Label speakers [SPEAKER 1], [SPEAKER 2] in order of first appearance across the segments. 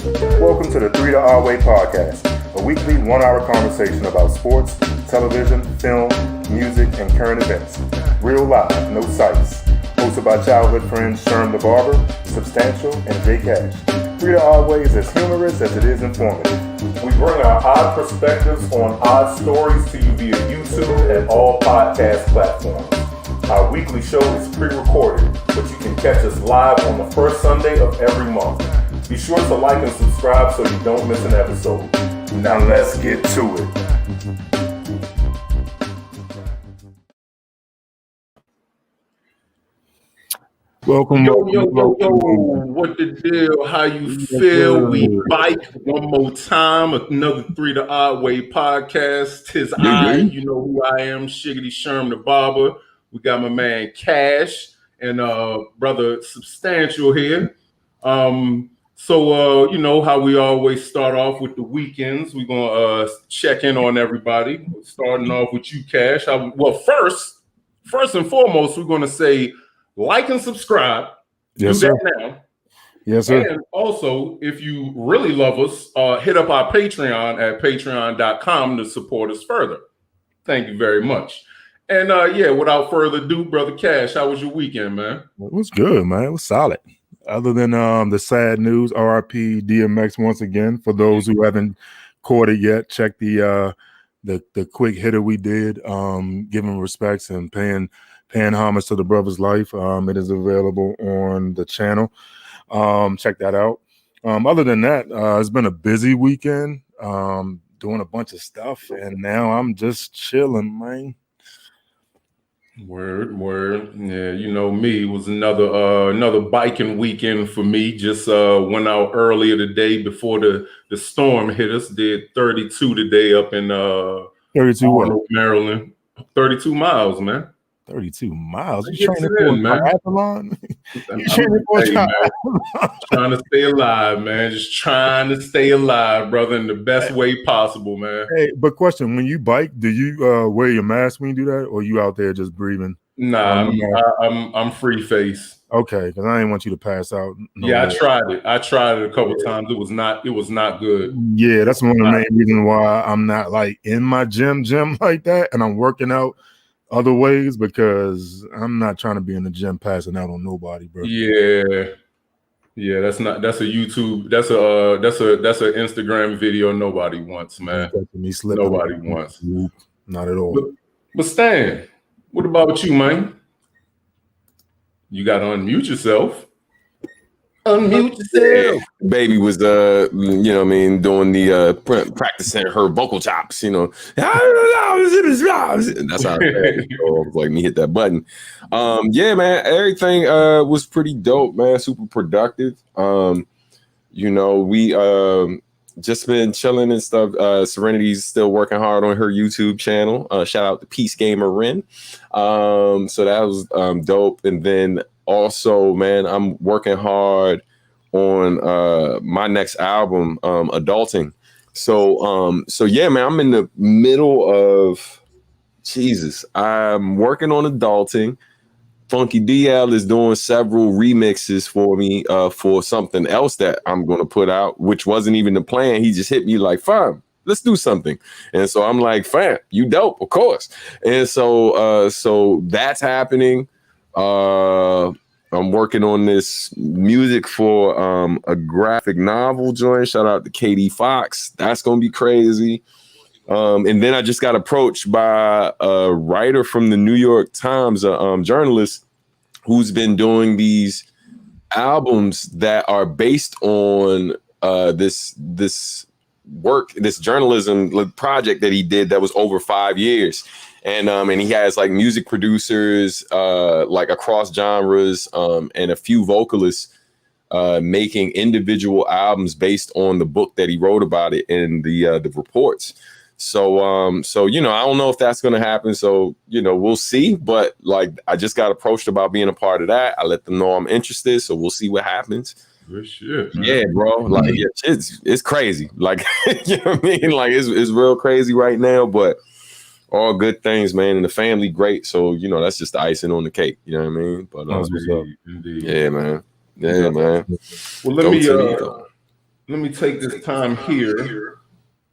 [SPEAKER 1] Welcome to the 3 to Our Way podcast, a weekly 1-hour conversation about sports, television, film, music, and current events. Real life, no sites. Hosted by childhood friends Sherm the Barber, Substantial, and Jay Cash. 3 to Our Way is as humorous as it is informative. We bring our odd perspectives on odd stories to you via YouTube and all podcast platforms. Our weekly show is pre-recorded, but you can catch us live on the first Sunday of every month. Be sure to like and subscribe so you don't miss an episode. Now let's get to it.
[SPEAKER 2] Welcome.
[SPEAKER 3] Yo, what the deal? How you feel? We bike one more time. Another 3 to Odd Way podcast. Tis I, you know who I am, Shiggity Sherm the Barber. We got my man Cash and brother Substantial here. So you know how we always start off with the weekends. We're gonna check in on everybody. Starting off with you, Cash. First and foremost, we're gonna say like and subscribe.
[SPEAKER 2] Yes,
[SPEAKER 3] Do
[SPEAKER 2] sir.
[SPEAKER 3] that now.
[SPEAKER 2] Yes, sir.
[SPEAKER 3] And also, if you really love us, hit up our Patreon at patreon.com to support us further. Thank you very much. And without further ado, brother Cash, how was your weekend, man?
[SPEAKER 2] It was good, man. It was solid. Other than the sad news, RIP DMX once again. For those who haven't caught it yet, check the quick hitter we did, giving respects and paying homage to the brother's life. It is available on the channel. Check that out. Other than that, it's been a busy weekend, doing a bunch of stuff, and now I'm just chilling, man.
[SPEAKER 3] Word. Yeah, you know me. It was another biking weekend for me. Just went out earlier today before the storm hit us. Did 32 today up in
[SPEAKER 2] 32 what?
[SPEAKER 3] Maryland. 32 miles, man.
[SPEAKER 2] 32 miles.
[SPEAKER 3] You
[SPEAKER 2] You training for a triathlon? You training for a triathlon?
[SPEAKER 3] Trying to stay alive, man. Just trying to stay alive, brother, in the best way possible, man.
[SPEAKER 2] Hey, but question: when you bike, do you wear your mask when you do that, or you out there just breathing?
[SPEAKER 3] Nah, I'm free face.
[SPEAKER 2] Okay, because I didn't want you to pass out.
[SPEAKER 3] I tried it. I tried it a couple times. It was not good.
[SPEAKER 2] Yeah, that's one of the main reasons why I'm not like in my gym like that, and I'm working out other ways because I'm not trying to be in the gym passing out on nobody, bro.
[SPEAKER 3] Yeah, that's a YouTube, that's an Instagram video nobody wants, man. Nobody wants.
[SPEAKER 2] Not at all.
[SPEAKER 3] But Stan, what about you, man? You got to unmute yourself. Unmute yourself.
[SPEAKER 4] Baby was doing the practicing her vocal chops, you know. That's how it was like me hit that button. Yeah, man, everything was pretty dope, man. Super productive. We just been chilling and stuff. Serenity's still working hard on her YouTube channel. Shout out to Peace Gamer Ren. So that was dope. And then also, man, I'm working hard on my next album, Adulting. So yeah, man, I'm in the middle of I'm working on Adulting. Funky DL is doing several remixes for me for something else that I'm going to put out, which wasn't even the plan. He just hit me like, fam, let's do something. And so I'm like, fam, you dope, of course. And so that's happening. I'm working on this music for a graphic novel joint. Shout out to KD Fox. That's going to be crazy. And then I just got approached by a writer from the New York Times, a journalist who's been doing these albums that are based on this work, this journalism project that he did that was over 5 years. And he has like music producers like across genres and a few vocalists making individual albums based on the book that he wrote about it in the reports. So I don't know if that's going to happen. So, we'll see. But like, I just got approached about being a part of that. I let them know I'm interested. So we'll see what happens.
[SPEAKER 3] Good shit, man.
[SPEAKER 4] Yeah, bro. Like, yeah, it's crazy. Like, you know what I mean? Like, it's real crazy right now. But all good things, man. And the family, great. So, that's just the icing on the cake. You know what I mean? But
[SPEAKER 3] Indeed.
[SPEAKER 4] yeah, man. Yeah, man.
[SPEAKER 3] Well, let me take this time here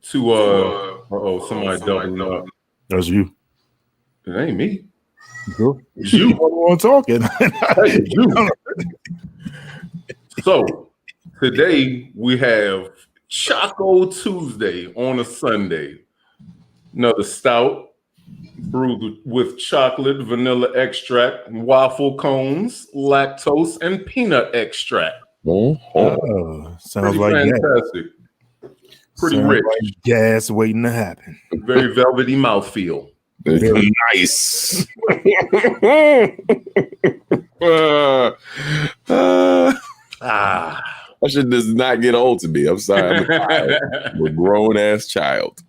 [SPEAKER 3] to somebody doubling up.
[SPEAKER 2] That's you.
[SPEAKER 3] It ain't me.
[SPEAKER 2] Sure.
[SPEAKER 3] You
[SPEAKER 2] on talking.
[SPEAKER 3] Hey, you. So today we have Choco Tuesday on a Sunday. Another stout brewed with chocolate, vanilla extract, waffle cones, lactose, and peanut extract.
[SPEAKER 2] Oh, sounds
[SPEAKER 3] Pretty
[SPEAKER 2] like
[SPEAKER 3] fantastic. Pretty
[SPEAKER 2] sounds
[SPEAKER 3] rich.
[SPEAKER 2] like gas waiting to happen.
[SPEAKER 3] Very velvety mouthfeel.
[SPEAKER 4] Very nice. That shit does not get old to me. I'm sorry. I'm a child. I'm a grown ass child.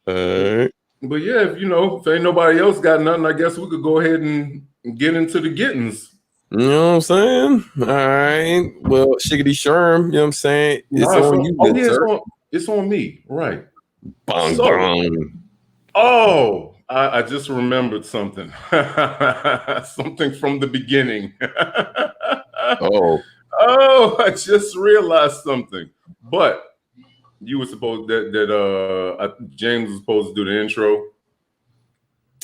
[SPEAKER 3] But yeah, if ain't nobody else got nothing, I guess we could go ahead and get into the gettings.
[SPEAKER 4] You know what I'm saying? All right. Well, Shiggity Sherm, you know what I'm saying? It's on you, good sir.
[SPEAKER 3] It's on me, right.
[SPEAKER 4] Bong, bong.
[SPEAKER 3] Oh, I just remembered something. Something from the beginning.
[SPEAKER 4] Oh,
[SPEAKER 3] I just realized something. But you were supposed that James was supposed to do the intro.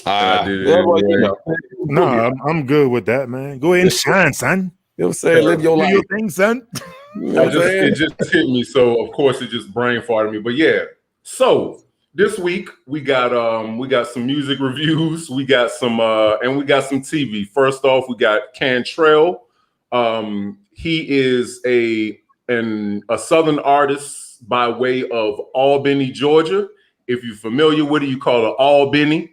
[SPEAKER 3] I did it anyway.
[SPEAKER 2] No, I'm good with that, man. Go ahead and shine, son.
[SPEAKER 4] You know what I'm saying? Live your
[SPEAKER 2] Do
[SPEAKER 4] life.
[SPEAKER 2] your thing, son.
[SPEAKER 4] You know what I'm saying?
[SPEAKER 3] It just hit me, so of course it just brain farted me. But yeah, so this week we got some music reviews, we got some TV. First off, we got Cantrell. He is a Southern artist by way of Albany, Georgia. If you're familiar with it, you call it Albany.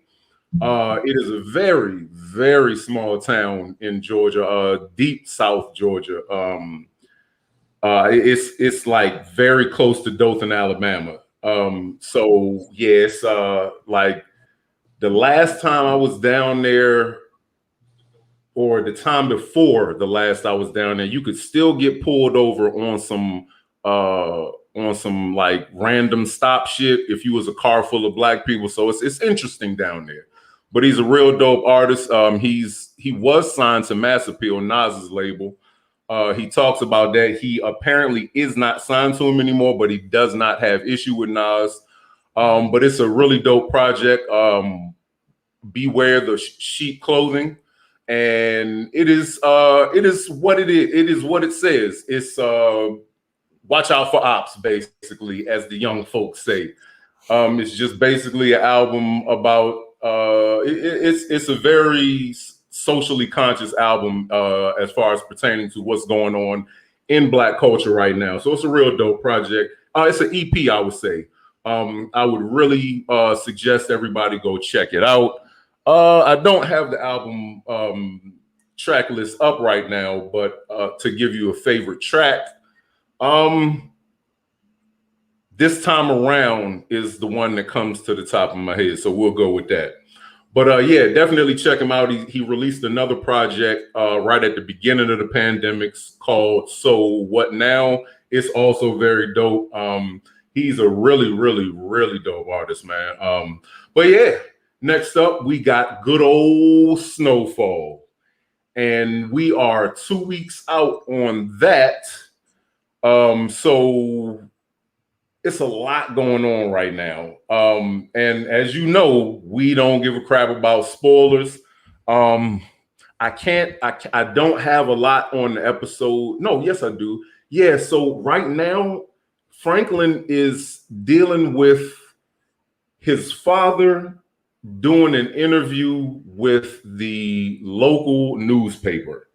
[SPEAKER 3] It is a very, very small town in Georgia, deep South Georgia. It's like very close to Dothan, Alabama. So yeah, it's like the last time I was down there, or the time before the last I was down there, you could still get pulled over on some like random stop shit if you was a car full of black people. So it's interesting down there. But he's a real dope artist. He was signed to Mass Appeal, Nas's label. He talks about that. He apparently is not signed to him anymore, but he does not have issue with Nas. But it's a really dope project. Beware the sheep clothing, and it is what it is. It is what it says. It's watch out for ops, basically, as the young folks say. It's just basically an album about. It's a very socially conscious album as far as pertaining to what's going on in Black culture right now. So it's a real dope project. It's an EP, I would say. I would really suggest everybody go check it out. I don't have the album track list up right now, but to give you a favorite track, this time around is the one that comes to the top of my head. So we'll go with that. But yeah, definitely check him out. He released another project right at the beginning of the pandemic called So What Now? It's also very dope. He's a really, really, really dope artist, man. But yeah, next up, we got good old Snowfall. And we are 2 weeks out on that. So it's a lot going on right now. And as you know, we don't give a crap about spoilers. I don't have a lot on the episode. No, yes, I do. Yeah, so right now, Franklin is dealing with his father doing an interview with the local newspaper,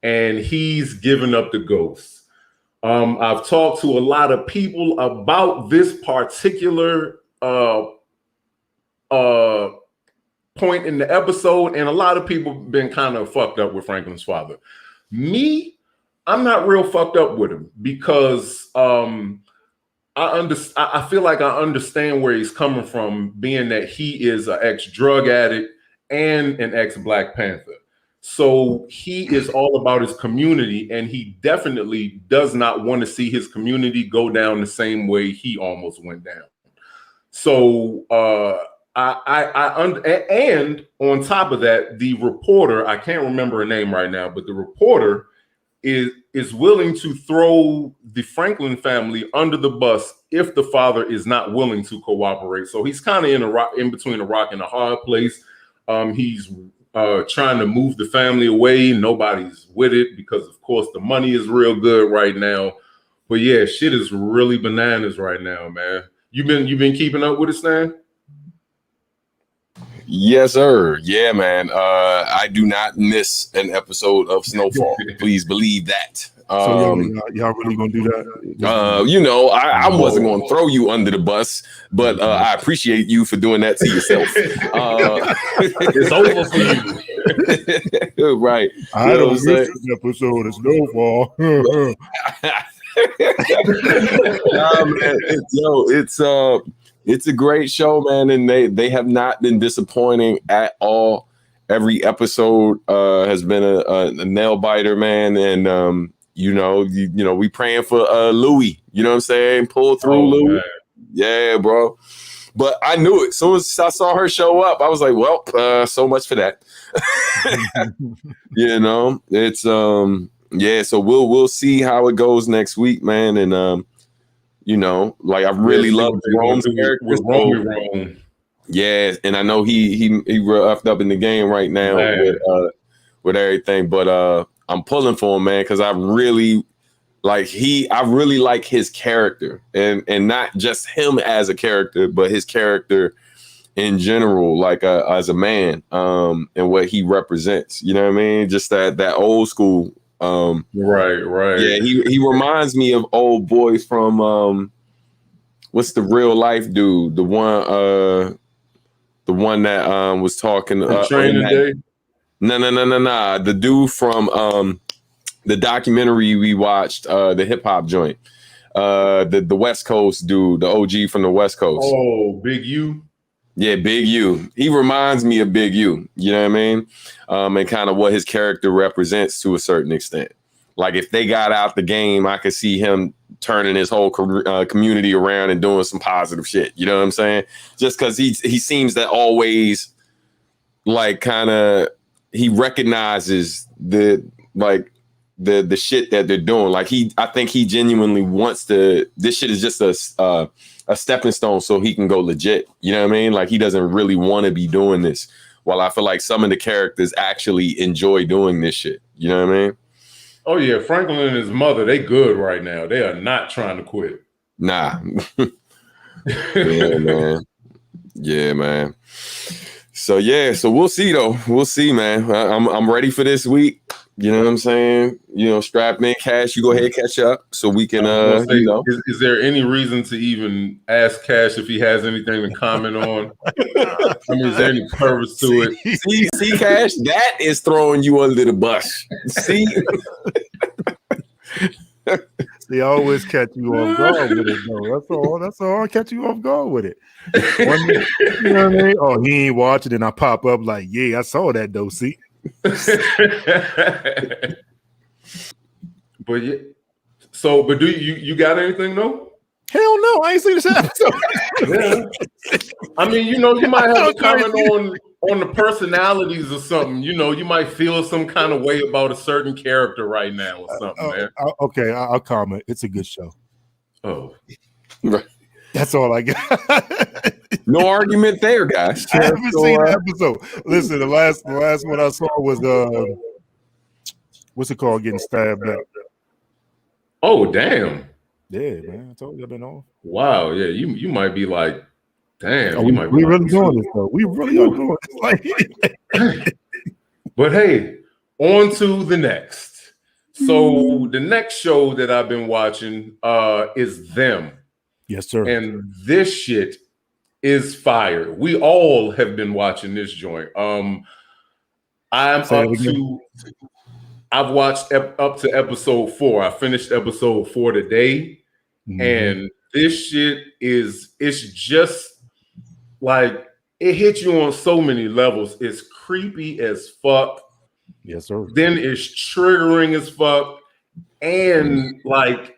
[SPEAKER 3] and he's giving up the ghost. I've talked to a lot of people about this particular point in the episode, and a lot of people have been kind of fucked up with Franklin's father. Me, I'm not real fucked up with him because I feel like I understand where he's coming from, being that he is an ex-drug addict and an ex-Black Panther. So he is all about his community, and he definitely does not want to see his community go down the same way he almost went down. So and on top of that, the reporter, I can't remember her name right now, but the reporter is willing to throw the Franklin family under the bus if the father is not willing to cooperate. So he's kind of in between a rock and a hard place. He's trying to move the family away. Nobody's with it because, of course, the money is real good right now. But yeah, shit is really bananas right now, man. You been keeping up with it, Stan?
[SPEAKER 4] Yes, sir. Yeah, man. I do not miss an episode of Snowfall. Please believe that.
[SPEAKER 2] So y'all really gonna do that?
[SPEAKER 4] You know, I wasn't gonna throw you under the bus, but I appreciate you for doing that to yourself.
[SPEAKER 3] It's over for
[SPEAKER 4] you. Right.
[SPEAKER 2] I don't miss this episode of Snowfall.
[SPEAKER 4] Nah, man. It's a great show, man, and they have not been disappointing at all. Every episode has been a nail biter, man, and you know, we praying for Louis. You know what I'm saying? Pull through, Louis. Man. Yeah, bro. But I knew it. As soon as I saw her show up, I was like, well, so much for that. You know, it's yeah. So we'll see how it goes next week, man, and you know, like I really love Rome's character.
[SPEAKER 3] Rome.
[SPEAKER 4] Yeah, and I know he roughed up in the game right now with everything, but I'm pulling for him, man, because I really like his character, and not just him as a character, but his character in general, like as a man, and what he represents. You know what I mean? Just that old school.
[SPEAKER 3] Right.
[SPEAKER 4] Yeah, he reminds me of old boys from what's the real life dude? The one that was talking
[SPEAKER 3] Training Day.
[SPEAKER 4] No. The dude from the documentary we watched, the hip hop joint. The West Coast dude, the OG from the West Coast.
[SPEAKER 3] Oh, Big U.
[SPEAKER 4] Yeah, Big U. He reminds me of Big U. You know what I mean? And kind of what his character represents to a certain extent. Like if they got out the game, I could see him turning his whole community around and doing some positive shit. You know what I'm saying? Just because he seems that always like kind of he recognizes the shit that they're doing. Like I think he genuinely wants to. This shit is just a stepping stone so he can go legit. You know what I mean? Like he doesn't really want to be doing this. While I feel like some of the characters actually enjoy doing this shit. You know what I mean?
[SPEAKER 3] Oh yeah, Franklin and his mother, they good right now. They are not trying to quit.
[SPEAKER 4] Nah. Yeah, man. Yeah, man. So we'll see though. We'll see, man. I'm ready for this week. You know what I'm saying? You know, strap in, Cash. You go ahead, catch up, so we can. You know,
[SPEAKER 3] is there any reason to even ask Cash if he has anything to comment on? I mean, is there any purpose to it?
[SPEAKER 4] See, Cash, that is throwing you under the bus. See,
[SPEAKER 2] they always catch you off guard with it, though. That's all. I catch you off guard with it. You know what I mean? Oh, he ain't watching, and I pop up like, yeah, I saw that though. See.
[SPEAKER 3] But yeah, but do you got anything though?
[SPEAKER 2] Hell no, I ain't seen this episode.
[SPEAKER 3] Yeah. I mean, you know, you might have a comment on the personalities or something. You know, you might feel some kind of way about a certain character right now or something, man.
[SPEAKER 2] Okay, I'll comment. It's a good show.
[SPEAKER 3] Oh,
[SPEAKER 4] right.
[SPEAKER 2] That's all I got.
[SPEAKER 4] No argument there, guys.
[SPEAKER 2] I haven't seen the episode. Listen, the last one I saw was what's it called? Getting stabbed up.
[SPEAKER 3] Oh, damn.
[SPEAKER 2] Yeah, man. I told you I've been on.
[SPEAKER 3] Wow, yeah. You might be like, damn.
[SPEAKER 2] We really doing this though. We really are doing this.
[SPEAKER 3] But hey, on to the next. So the next show that I've been watching is Them.
[SPEAKER 2] Yes, sir.
[SPEAKER 3] And this shit is fire. We all have been watching this joint. I've watched up to episode 4. I finished episode 4 today. Mm-hmm. And this shit it's just like it hits you on so many levels. It's creepy as fuck.
[SPEAKER 2] Yes, sir. Then
[SPEAKER 3] it's triggering as fuck. And like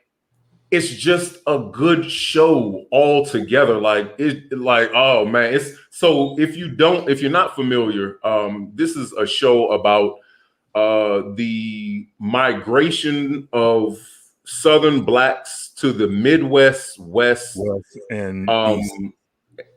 [SPEAKER 3] it's just a good show altogether. Oh man, it's so if you're not familiar, this is a show about the migration of Southern blacks to the Midwest, West,
[SPEAKER 2] and
[SPEAKER 3] East.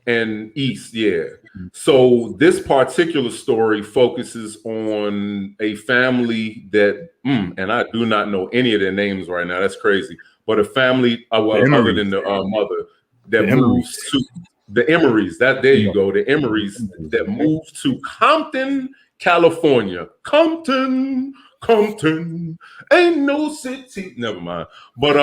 [SPEAKER 3] And East, yeah. So this particular story focuses on a family that, and I do not know any of their names right now. That's crazy. But a family, other than the mother, that moves to the Emerys. There you go. The Emerys that moved to Compton, California. Compton, ain't no city. Never mind. But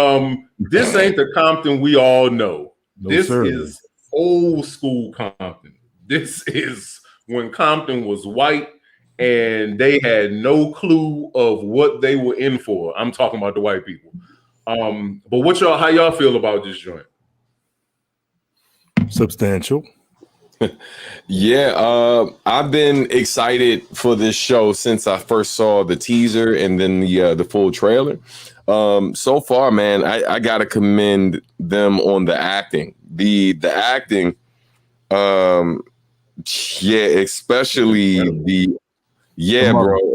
[SPEAKER 3] this ain't the Compton we all know. This is old school Compton. This is when Compton was white and they had no clue of what they were in for. I'm talking about the white people. But how y'all feel about this joint?
[SPEAKER 2] Substantial.
[SPEAKER 4] Yeah, I've been excited for this show since I first saw the teaser and then the full trailer. So far, man, I gotta commend them on the acting. The acting, especially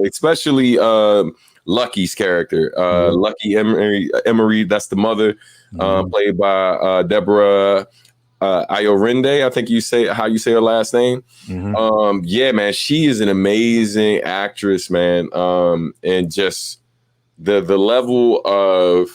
[SPEAKER 4] especially Lucky's character, Lucky Emery, that's the mother, played by Deborah Ayorinde, I think how you say her last name. Man, she is an amazing actress, man. And just the level of,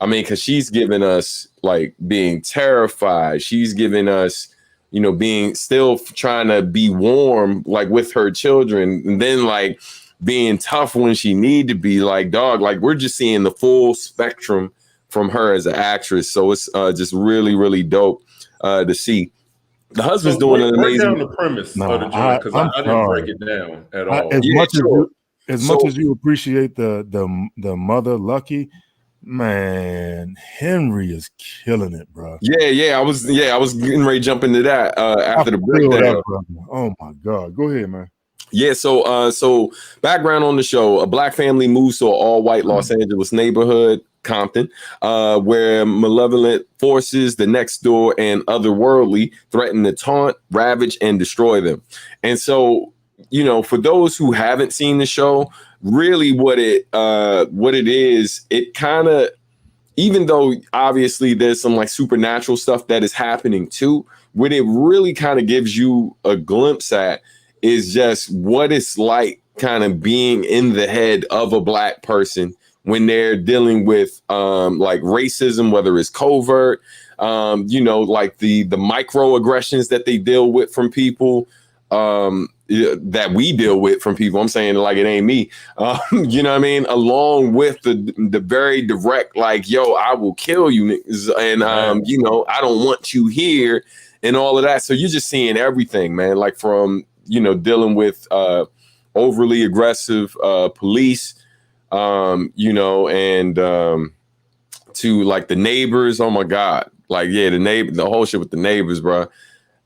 [SPEAKER 4] because she's given us like being terrified. She's given us, being still trying to be warm, like with her children, and then like being tough when she need to be. Like, dog, like we're just seeing the full spectrum from her as an actress. So it's just really, really dope to see. The husband's doing an amazing.
[SPEAKER 3] Break down the premise of the joint, because I didn't break it down at all.
[SPEAKER 2] As much as you appreciate the mother, Lucky, man, Henry is killing it, bro.
[SPEAKER 4] I was getting ready to jump into that after the breakdown.
[SPEAKER 2] Oh my God, go ahead, man.
[SPEAKER 4] Yeah, so background on the show: a black family moves to an all-white Los Angeles neighborhood, Compton, where malevolent forces, the next door, and otherworldly threaten to taunt, ravage, and destroy them. And so, for those who haven't seen the show, really what it is, it kind of, even though obviously there's some like supernatural stuff that is happening too, what it really kind of gives you a glimpse at is just what it's like kind of being in the head of a black person when they're dealing with like racism, whether it's covert, like the microaggressions that they deal with from people, that we deal with from people. I'm saying like it ain't me, you know what I mean? Along with the very direct, like, yo, I will kill you niggas, and I don't want you here, and all of that. So you're just seeing everything, man, like from dealing with overly aggressive police, and to like the neighbors. Oh my God. Like, yeah, the whole shit with the neighbors, bro.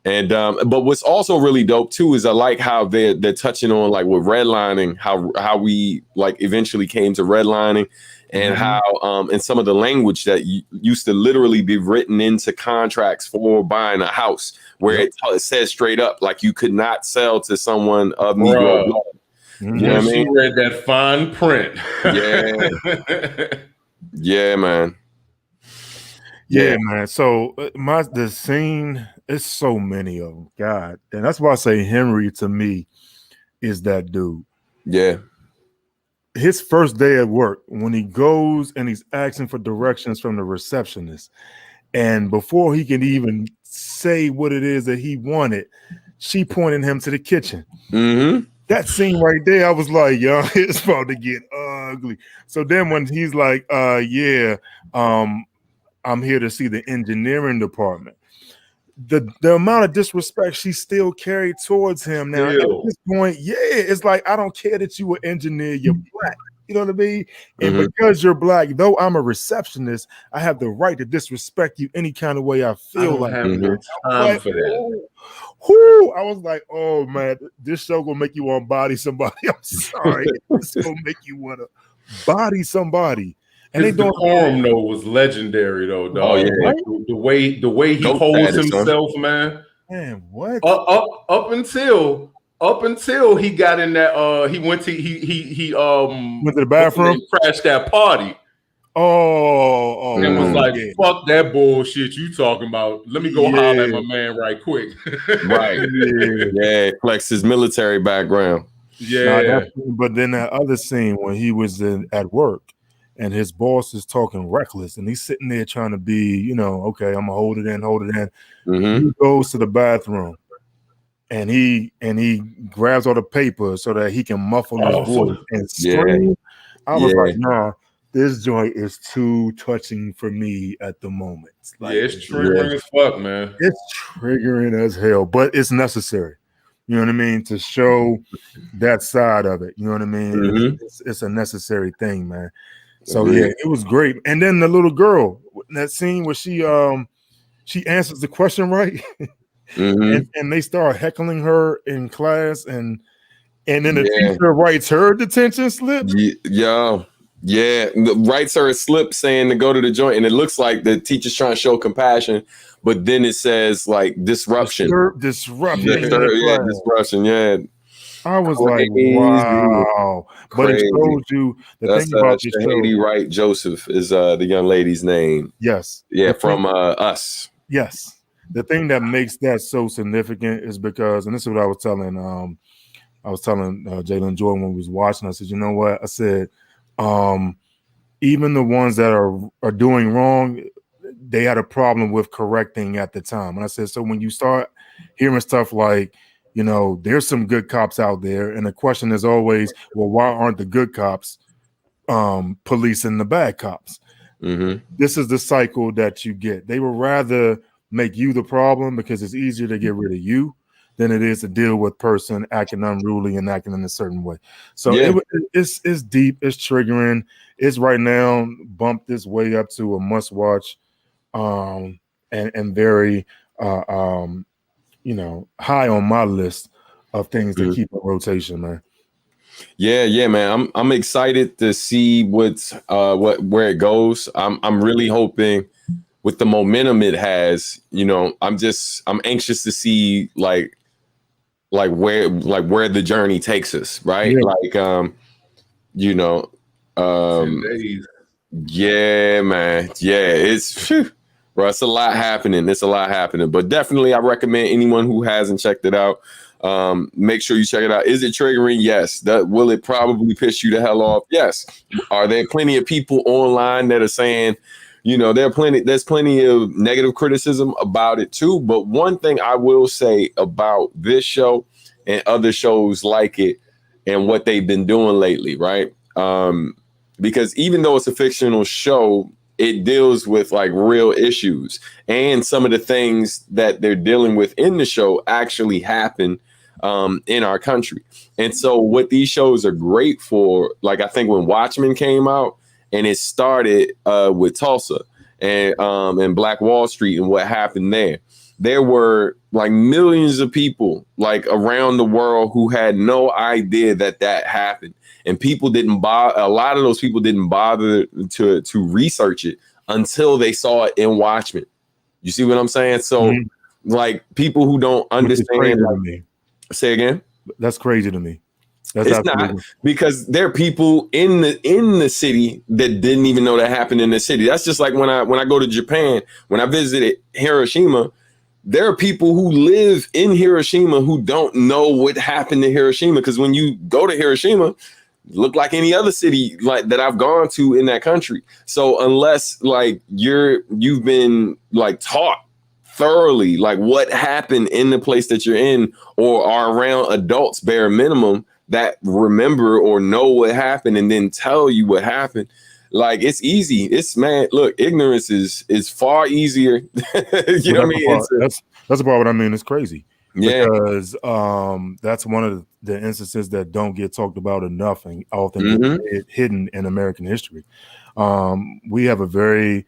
[SPEAKER 4] And but what's also really dope too is I like how they're touching on like with redlining, how we like eventually came to redlining, and how and some of the language that used to literally be written into contracts for buying a house, where it says straight up like you could not sell to someone of Negro blood.
[SPEAKER 3] You know what I mean? Read that fine print.
[SPEAKER 4] Yeah, man.
[SPEAKER 2] Yeah, man. So the scene, it's so many of them. God, and that's why I say Henry to me is that dude.
[SPEAKER 4] Yeah.
[SPEAKER 2] His first day at work, when he goes and he's asking for directions from the receptionist, and before he can even say what it is that he wanted, she pointed him to the kitchen. That scene right there, I was like, yo, it's about to get ugly. So then when he's like, I'm here to see the engineering department. The amount of disrespect she still carried towards him now at this point, it's like, I don't care that you were engineer, you're black. You know what I mean? And because you're black, though I'm a receptionist, I have the right to disrespect you any kind of way I feel like.
[SPEAKER 3] Time for that.
[SPEAKER 2] I was like, oh man, this show gonna make you want to body somebody. I'm sorry, it's gonna make you want to body somebody. And
[SPEAKER 3] his decorum though was legendary though, dog.
[SPEAKER 4] Oh, yeah.
[SPEAKER 3] Like, the way he holds himself, man.
[SPEAKER 2] Man, what?
[SPEAKER 3] Up until Up until he got in that, he went to
[SPEAKER 2] the bathroom,
[SPEAKER 3] crashed that party.
[SPEAKER 2] And
[SPEAKER 3] was like, fuck that bullshit you talking about. Let me go holler at my man right quick.
[SPEAKER 4] Right. Yeah, flex his military background.
[SPEAKER 3] Yeah.
[SPEAKER 2] But then that other scene when he was at work and his boss is talking reckless and he's sitting there trying to be, okay, I'm gonna hold it in.
[SPEAKER 4] Mm-hmm.
[SPEAKER 2] He goes to the bathroom and he grabs all the paper so that he can muffle his voice and scream. I was like, nah, this joint is too touching for me at the moment. Like,
[SPEAKER 3] it's triggering as fuck, man.
[SPEAKER 2] It's triggering as hell, but it's necessary. You know what I mean? To show that side of it. You know what I mean?
[SPEAKER 4] Mm-hmm.
[SPEAKER 2] It's a necessary thing, man. So yeah, it was great. And then the little girl, that scene where she answers the question right, and they start heckling her in class, and then the teacher writes her detention slip.
[SPEAKER 4] Yeah, writes her a slip saying to go to the joint, and it looks like the teacher's trying to show compassion, but then it says like disruption. Disruption. Yeah.
[SPEAKER 2] I was like, wow. But it shows you the thing about this show.
[SPEAKER 4] Wright Joseph is the young lady's name.
[SPEAKER 2] Yes.
[SPEAKER 4] Yeah, from Us.
[SPEAKER 2] Yes. The thing that makes that so significant is because, and this is what I was telling Jalen Jordan when we was watching. I said, you know what? I said, even the ones that are doing wrong, they had a problem with correcting at the time. And I said, so when you start hearing stuff like, there's some good cops out there, and the question is always, well, why aren't the good cops policing the bad cops?
[SPEAKER 4] Mm-hmm.
[SPEAKER 2] This is the cycle that you get. They would rather make you the problem because it's easier to get rid of you than it is to deal with person acting unruly and acting in a certain way. So it's deep, it's triggering. It's right now bumped this way up to a must watch, and very high on my list of things to keep in rotation, man.
[SPEAKER 4] Yeah, man. I'm excited to see where it goes. I'm really hoping with the momentum it has, I'm anxious to see like where the journey takes us, right?
[SPEAKER 2] Yeah.
[SPEAKER 4] Yeah, man. Yeah, it's a lot happening. But definitely I recommend anyone who hasn't checked it out, make sure you check it out. Is it triggering? Yes. Will it probably piss you the hell off? Yes. Are there plenty of people online that are saying, there's plenty of negative criticism about it too. But one thing I will say about this show and other shows like it and what they've been doing lately, right? Because even though it's a fictional show, it deals with like real issues, and some of the things that they're dealing with in the show actually happen in our country. And so what these shows are great for, like I think when Watchmen came out, and it started with Tulsa and Black Wall Street and what happened there were like millions of people like around the world who had no idea that happened. And people didn't bother. A lot of those people didn't bother to research it until they saw it in Watchmen. You see what I'm saying? So, like people who don't understand. Say again.
[SPEAKER 2] That's crazy to me.
[SPEAKER 4] It's not, because there are people in the city that didn't even know that happened in the city. That's just like when I go to Japan, when I visited Hiroshima. There are people who live in Hiroshima who don't know what happened to Hiroshima, because when you go to Hiroshima, look like any other city like that I've gone to in that country. So unless like you've been like taught thoroughly like what happened in the place that you're in, or are around adults bare minimum that remember or know what happened and then tell you what happened, like it's easy. Look, ignorance is far easier. You know what I mean?
[SPEAKER 2] That's about what I mean. It's crazy.
[SPEAKER 4] Yeah,
[SPEAKER 2] because that's one of the instances that don't get talked about enough and often get hidden in American history. We have a very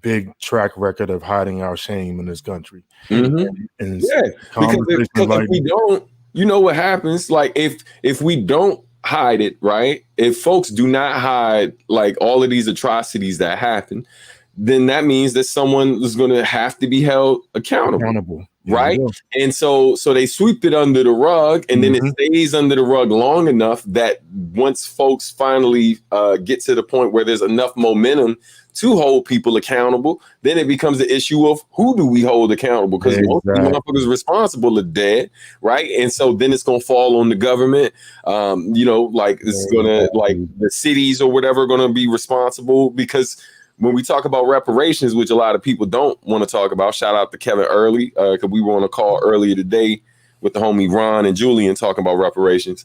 [SPEAKER 2] big track record of hiding our shame in this country.
[SPEAKER 4] Because if we don't, you know what happens? Like if we don't hide it, right? If folks do not hide like all of these atrocities that happen, then that means that someone is going to have to be held accountable. right? And so they sweep it under the rug, and then it stays under the rug long enough that once folks finally get to the point where there's enough momentum to hold people accountable, then it becomes the issue of who do we hold accountable? Because most of the motherfuckers responsible are dead, right? And so then it's gonna fall on the government. Like it's gonna like the cities or whatever are gonna be responsible, because when we talk about reparations, which a lot of people don't want to talk about, shout out to Kevin Early, because we were on a call earlier today with the homie Ron and Julian talking about reparations.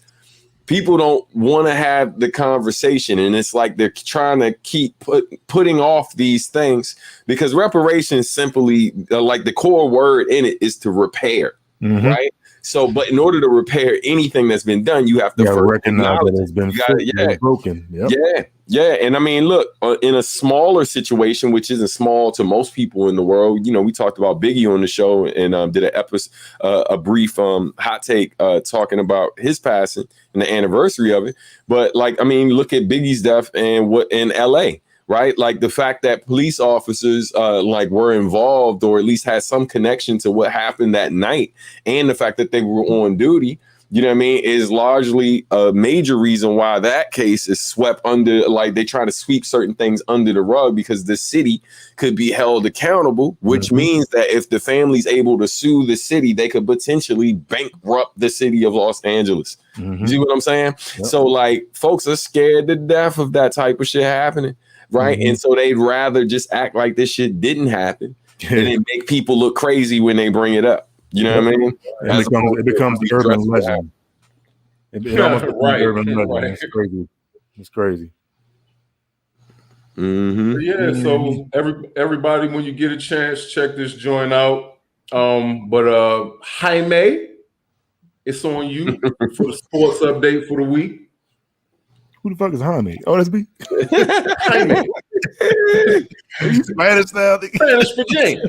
[SPEAKER 4] People don't want to have the conversation, and it's like they're trying to keep putting off these things, because reparations simply, like the core word in it is to repair, right? So, but in order to repair anything that's been done, you have to first
[SPEAKER 2] recognize that it's been broken.
[SPEAKER 4] And I mean, look, in a smaller situation, which isn't small to most people in the world, we talked about Biggie on the show and did a brief hot take talking about his passing and the anniversary of it. But like, I mean, look at Biggie's death and what in LA. Right, like the fact that police officers were involved, or at least had some connection to what happened that night, and the fact that they were on duty, is largely a major reason why that case is swept under. Like, they try to sweep certain things under the rug because the city could be held accountable, which means that if the family's able to sue the city, they could potentially bankrupt the city of Los Angeles. You see what I'm saying? So like, folks are scared to death of that type of shit happening. Right. And so they'd rather just act like this shit didn't happen and then make people look crazy when they bring it up. You know what I mean?
[SPEAKER 2] It becomes the urban legend. It almost becomes the urban legend. Right. It's crazy. It's crazy.
[SPEAKER 3] So everybody, when you get a chance, check this joint out. But Jaime, it's on you for the sports update for the week.
[SPEAKER 2] Who the fuck is Jaime? Oh, that's me.
[SPEAKER 3] Jaime.
[SPEAKER 2] Are you Spanish now?
[SPEAKER 3] Spanish for James.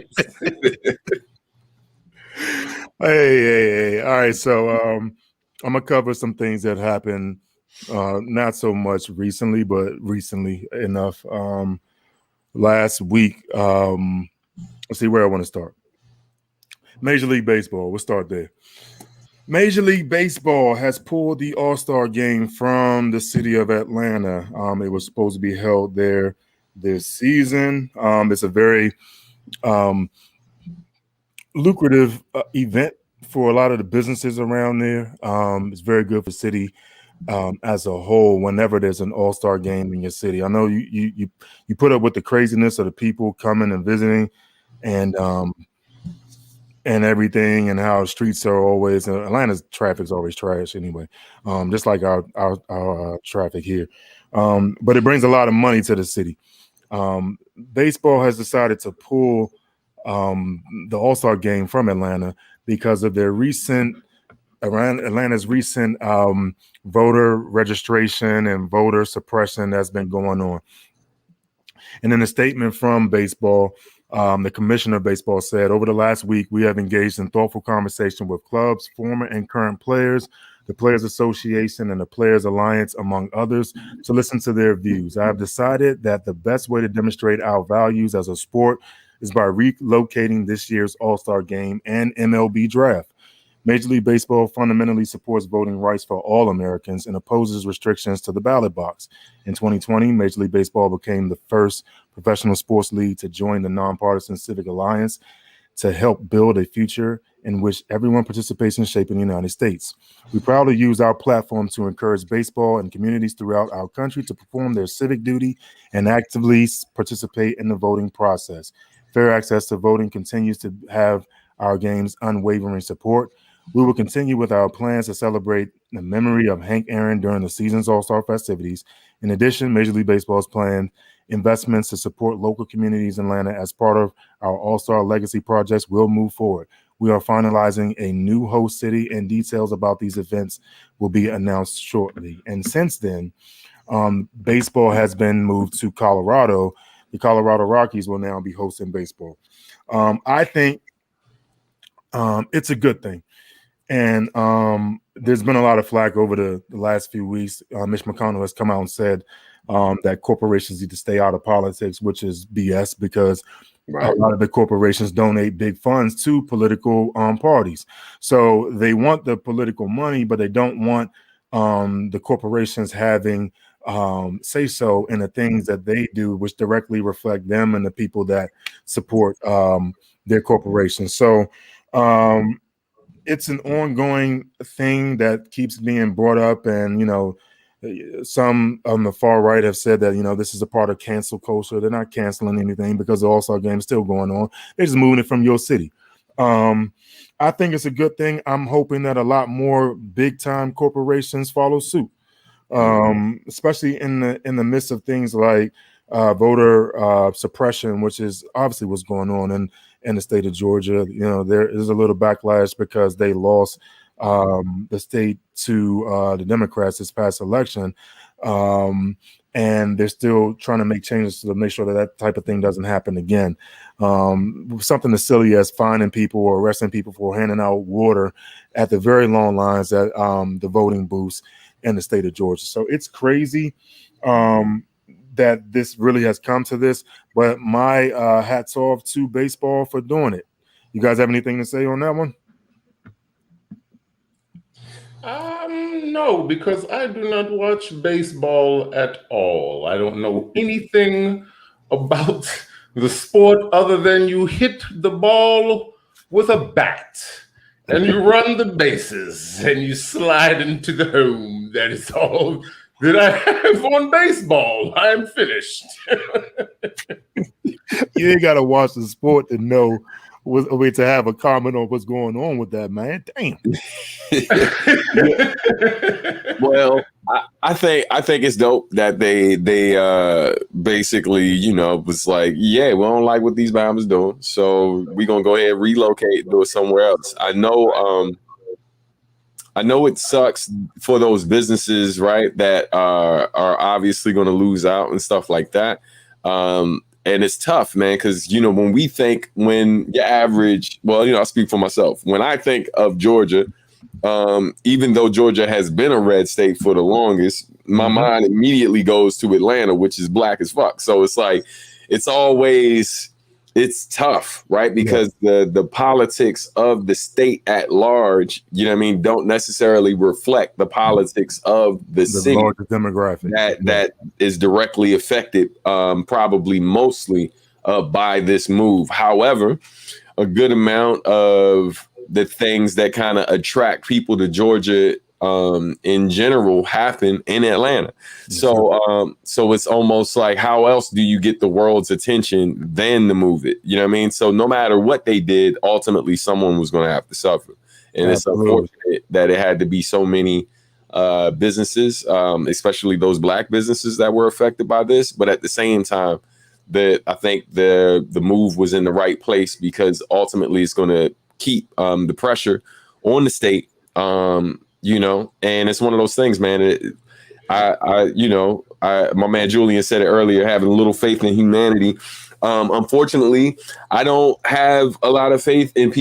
[SPEAKER 2] Hey. All right. So I'm gonna cover some things that happened not so much recently, but recently enough. Last week. Let's see where I want to start. Major League Baseball. We'll start there. Major League Baseball has pulled the All-Star Game from the city of Atlanta. It was supposed to be held there this season. It's a very lucrative event for a lot of the businesses around there. It's very good for the city as a whole whenever there's an All-Star Game in your city. I know you put up with the craziness of the people coming and visiting and everything, and how streets are always, Atlanta's traffic's always trash anyway, just like our traffic here. But it brings a lot of money to the city. Baseball has decided to pull the All-Star Game from Atlanta because of their Atlanta's recent voter registration and voter suppression that's been going on. And in a statement from baseball, the commissioner of baseball said, over the last week, we have engaged in thoughtful conversation with clubs, former and current players, the Players Association, and the Players Alliance, among others, to listen to their views. I have decided that the best way to demonstrate our values as a sport is by relocating this year's All-Star Game and MLB Draft. Major League Baseball fundamentally supports voting rights for all Americans and opposes restrictions to the ballot box. In 2020, Major League Baseball became the first professional sports league to join the Nonpartisan Civic Alliance to help build a future in which everyone participates in shaping the United States. We proudly use our platform to encourage baseball and communities throughout our country to perform their civic duty and actively participate in the voting process. Fair access to voting continues to have our game's unwavering support. We will continue with our plans to celebrate the memory of Hank Aaron during the season's All-Star festivities. In addition, Major League Baseball's planned investments to support local communities in Atlanta as part of our All-Star Legacy projects will move forward. We are finalizing a new host city, and details about these events will be announced shortly. And since then, baseball has been moved to Colorado. The Colorado Rockies will now be hosting baseball. I think it's a good thing. And there's been a lot of flack over the last few weeks. Mitch McConnell has come out and said that corporations need to stay out of politics, which is BS, because A lot of the corporations donate big funds to political parties. So they want the political money, but they don't want the corporations having say so in the things that they do, which directly reflect them and the people that support their corporations. So it's an ongoing thing that keeps being brought up. And, some on the far right have said that, this is a part of cancel culture. They're not canceling anything because the All-Star Game is still going on. They're just moving it from your city. I think it's a good thing. I'm hoping that a lot more big time corporations follow suit, especially in the midst of things like voter suppression, which is obviously what's going on in the state of Georgia. There is a little backlash because they lost the state to the Democrats this past election. And they're still trying to make changes to make sure that type of thing doesn't happen again. Something as silly as fining people or arresting people for handing out water at the very long lines at the voting booths in the state of Georgia. So it's crazy that this really has come to this, but my hats off to baseball for doing it. You guys have anything to say on that one?
[SPEAKER 3] No, because I do not watch baseball at all. I don't know anything about the sport other than you hit the ball with a bat and you run the bases and you slide into the home. That is all that I have on baseball. I am finished.
[SPEAKER 2] You ain't got to watch the sport to know to have a comment on what's going on with that, man. Damn.
[SPEAKER 4] Well, I think it's dope that they basically, was like, yeah, we don't like what these Bombers doing, so we're gonna go ahead and relocate and do it somewhere else. I know it sucks for those businesses, right, that are obviously going to lose out and stuff like that. And it's tough, man, because, when your average, I'll speak for myself. When I think of Georgia, even though Georgia has been a red state for the longest, my mind immediately goes to Atlanta, which is black as fuck. So it's like, it's tough, right? Because the politics of the state at large, don't necessarily reflect the politics of the city.
[SPEAKER 2] Larger demographic
[SPEAKER 4] that is directly affected, probably mostly by this move. However, a good amount of the things that kind of attract people to Georgia in general happen in Atlanta. So it's almost like, how else do you get the world's attention than to move it? You know what I mean? So no matter what they did, ultimately someone was going to have to suffer. And it's unfortunate that it had to be so many businesses, especially those black businesses that were affected by this. But at the same time, I think the move was in the right place, because ultimately it's going to keep the pressure on the state. And it's one of those things, man. My man Julian said it earlier, having a little faith in humanity. Unfortunately, I don't have a lot of faith in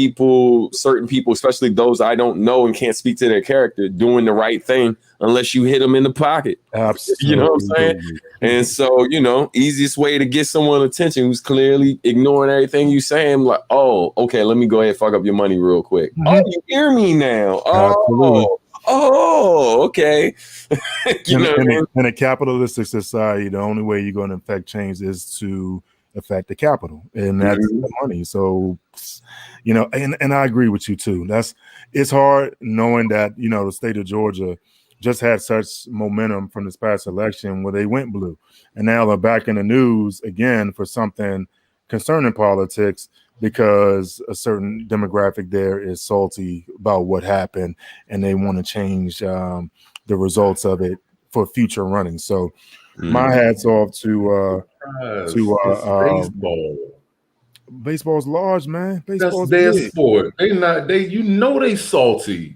[SPEAKER 4] certain people, especially those I don't know and can't speak to their character, doing the right thing unless you hit them in the pocket.
[SPEAKER 2] Absolutely.
[SPEAKER 4] You know what I'm saying? And so, easiest way to get someone attention who's clearly ignoring everything you say, I'm like, oh, okay, let me go ahead and fuck up your money real quick. Oh, you hear me now? Oh, okay.
[SPEAKER 2] In a capitalistic society, the only way you're going to affect change is to affect the capital, and that's the money. So, and I agree with you too. It's hard knowing that, the state of Georgia just had such momentum from this past election where they went blue, and now they're back in the news again for something concerning politics, because a certain demographic there is salty about what happened and they want to change the results of it for future running. So my hat's off to
[SPEAKER 3] baseball.
[SPEAKER 2] Baseball's large, man. Baseball's
[SPEAKER 3] That's their
[SPEAKER 2] big.
[SPEAKER 3] sport. They salty.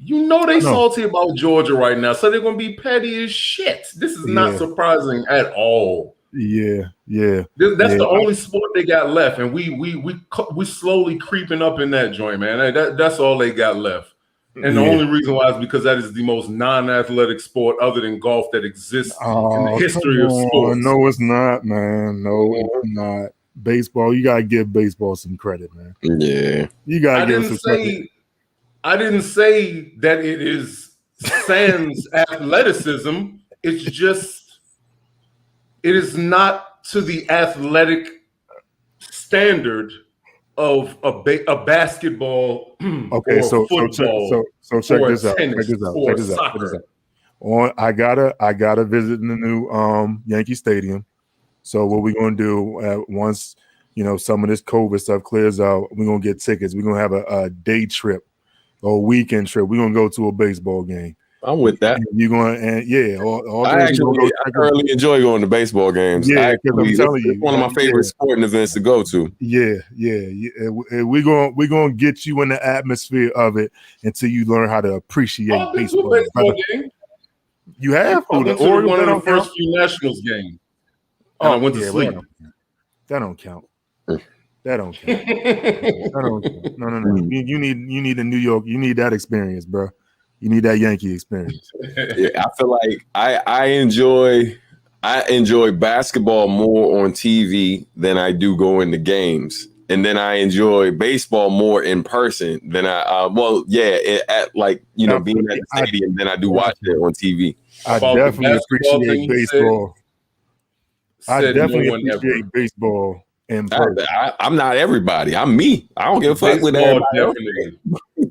[SPEAKER 3] Salty about Georgia right now. So they're gonna be petty as shit. This is not surprising at all.
[SPEAKER 2] Yeah.
[SPEAKER 3] That's the only sport they got left, and we slowly creeping up in that joint, man. That's all they got left. And the only reason why is because that is the most non-athletic sport other than golf that exists in the history of sports.
[SPEAKER 2] No, it's not, man. No, it's not. baseball. You gotta give baseball some credit, man.
[SPEAKER 4] Yeah,
[SPEAKER 2] you gotta give some credit.
[SPEAKER 3] I didn't say that it is sans athleticism. It's just it is not to the athletic standard of a basketball
[SPEAKER 2] Okay,
[SPEAKER 3] or football.
[SPEAKER 2] So check this out. Check this out. I gotta visit the new Yankee Stadium. So what we're gonna do once some of this COVID stuff clears out, we're gonna get tickets. We're gonna have a day trip or weekend trip. We're gonna go to a baseball game.
[SPEAKER 4] I'm with that.
[SPEAKER 2] You're going
[SPEAKER 4] I thoroughly enjoy going to baseball games.
[SPEAKER 2] Yeah, because I'm telling you,
[SPEAKER 4] it's one of my favorite sporting events to go to.
[SPEAKER 2] Yeah. We're gonna get you in the atmosphere of it until you learn how to appreciate baseball.
[SPEAKER 3] Game.
[SPEAKER 2] You have
[SPEAKER 3] I went to one of the first few Nationals games. I went to sleep.
[SPEAKER 2] That don't count. That don't count. No. You need a New York. You need that experience, bro. You need that Yankee experience.
[SPEAKER 4] Yeah, I feel like I enjoy basketball more on TV than I do going to games, and then I enjoy baseball more in person than being at the stadium than I do watch it on TV.
[SPEAKER 2] I definitely appreciate baseball. I definitely appreciate baseball.
[SPEAKER 4] I'm not everybody. I'm me. I don't give a fuck with everybody.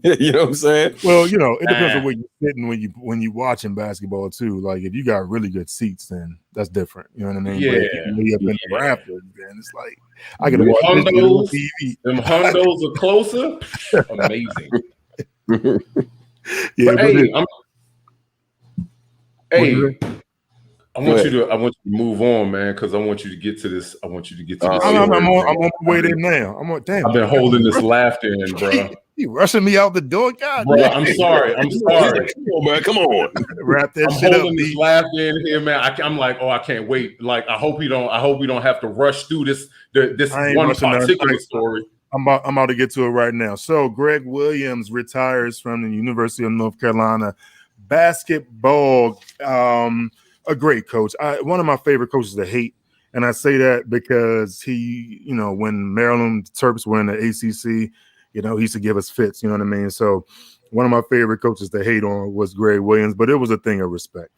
[SPEAKER 4] You know what I'm saying?
[SPEAKER 2] Well, it depends on where you're sitting when you watching basketball too. Like if you got really good seats, then that's different. You know what I mean?
[SPEAKER 3] Yeah.
[SPEAKER 2] But if you up in the rafters, then it's like I gotta
[SPEAKER 3] them
[SPEAKER 2] watch this on TV.
[SPEAKER 3] Them hundos are closer. Amazing. I want you to move on, man, because I want you to get to this. I'm
[SPEAKER 2] on my way there now. I've
[SPEAKER 3] been holding this laughter in, bro.
[SPEAKER 2] You rushing me out the door, God.
[SPEAKER 3] Bro, I'm sorry. Come
[SPEAKER 4] on, man. Come on.
[SPEAKER 2] Wrap that
[SPEAKER 3] shit
[SPEAKER 2] up.
[SPEAKER 3] I'm holding this laughter in here, man. I'm like, I can't wait. Like, I hope we don't have to rush through this one particular story.
[SPEAKER 2] I'm about to get to it right now. So Greg Williams retires from the University of North Carolina basketball. A great coach. One of my favorite coaches to hate. And I say that because he, when Maryland Terps were in the ACC, he used to give us fits, you know what I mean? So one of my favorite coaches to hate on was Greg Williams, but it was a thing of respect.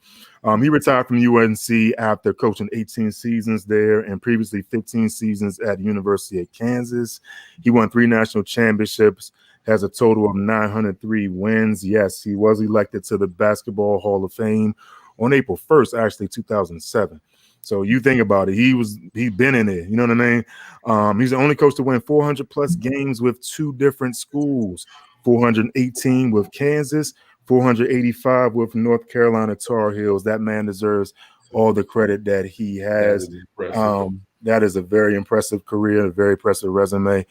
[SPEAKER 2] He retired from UNC after coaching 18 seasons there and previously 15 seasons at the University of Kansas. He won 3 national championships, has a total of 903 wins. Yes, he was elected to the Basketball Hall of Fame on April 1st, actually 2007. So you think about it, he'd been in it. You know what I mean? He's the only coach to win 400 plus games with 2 different schools, 418 with Kansas, 485 with North Carolina Tar Heels. That man deserves all the credit that he has. That is a very impressive career, a very impressive resume.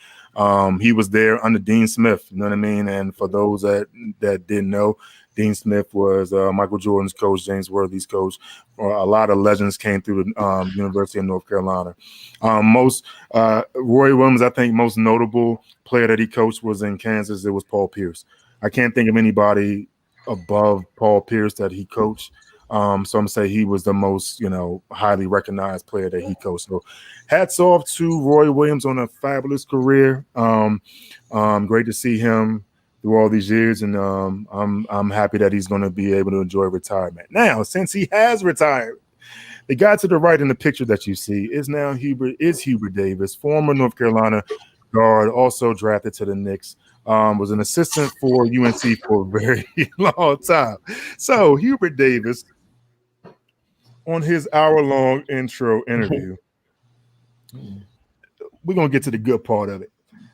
[SPEAKER 2] He was there under Dean Smith, you know what I mean? And for those that didn't know, Dean Smith was Michael Jordan's coach, James Worthy's coach. A lot of legends came through the University of North Carolina. Roy Williams, I think most notable player that he coached was in Kansas. It was Paul Pierce. I can't think of anybody above Paul Pierce that he coached. So I'm going to say he was the most, highly recognized player that he coached. So hats off to Roy Williams on a fabulous career. Great to see him through all these years, and I'm happy that he's going to be able to enjoy retirement. Now, since he has retired, the guy to the right in the picture that you see is Hubert Davis, former North Carolina guard, also drafted to the Knicks. Was an assistant for UNC for a very long time. So Hubert Davis, on his hour-long intro interview, we're going to get to the good part of it,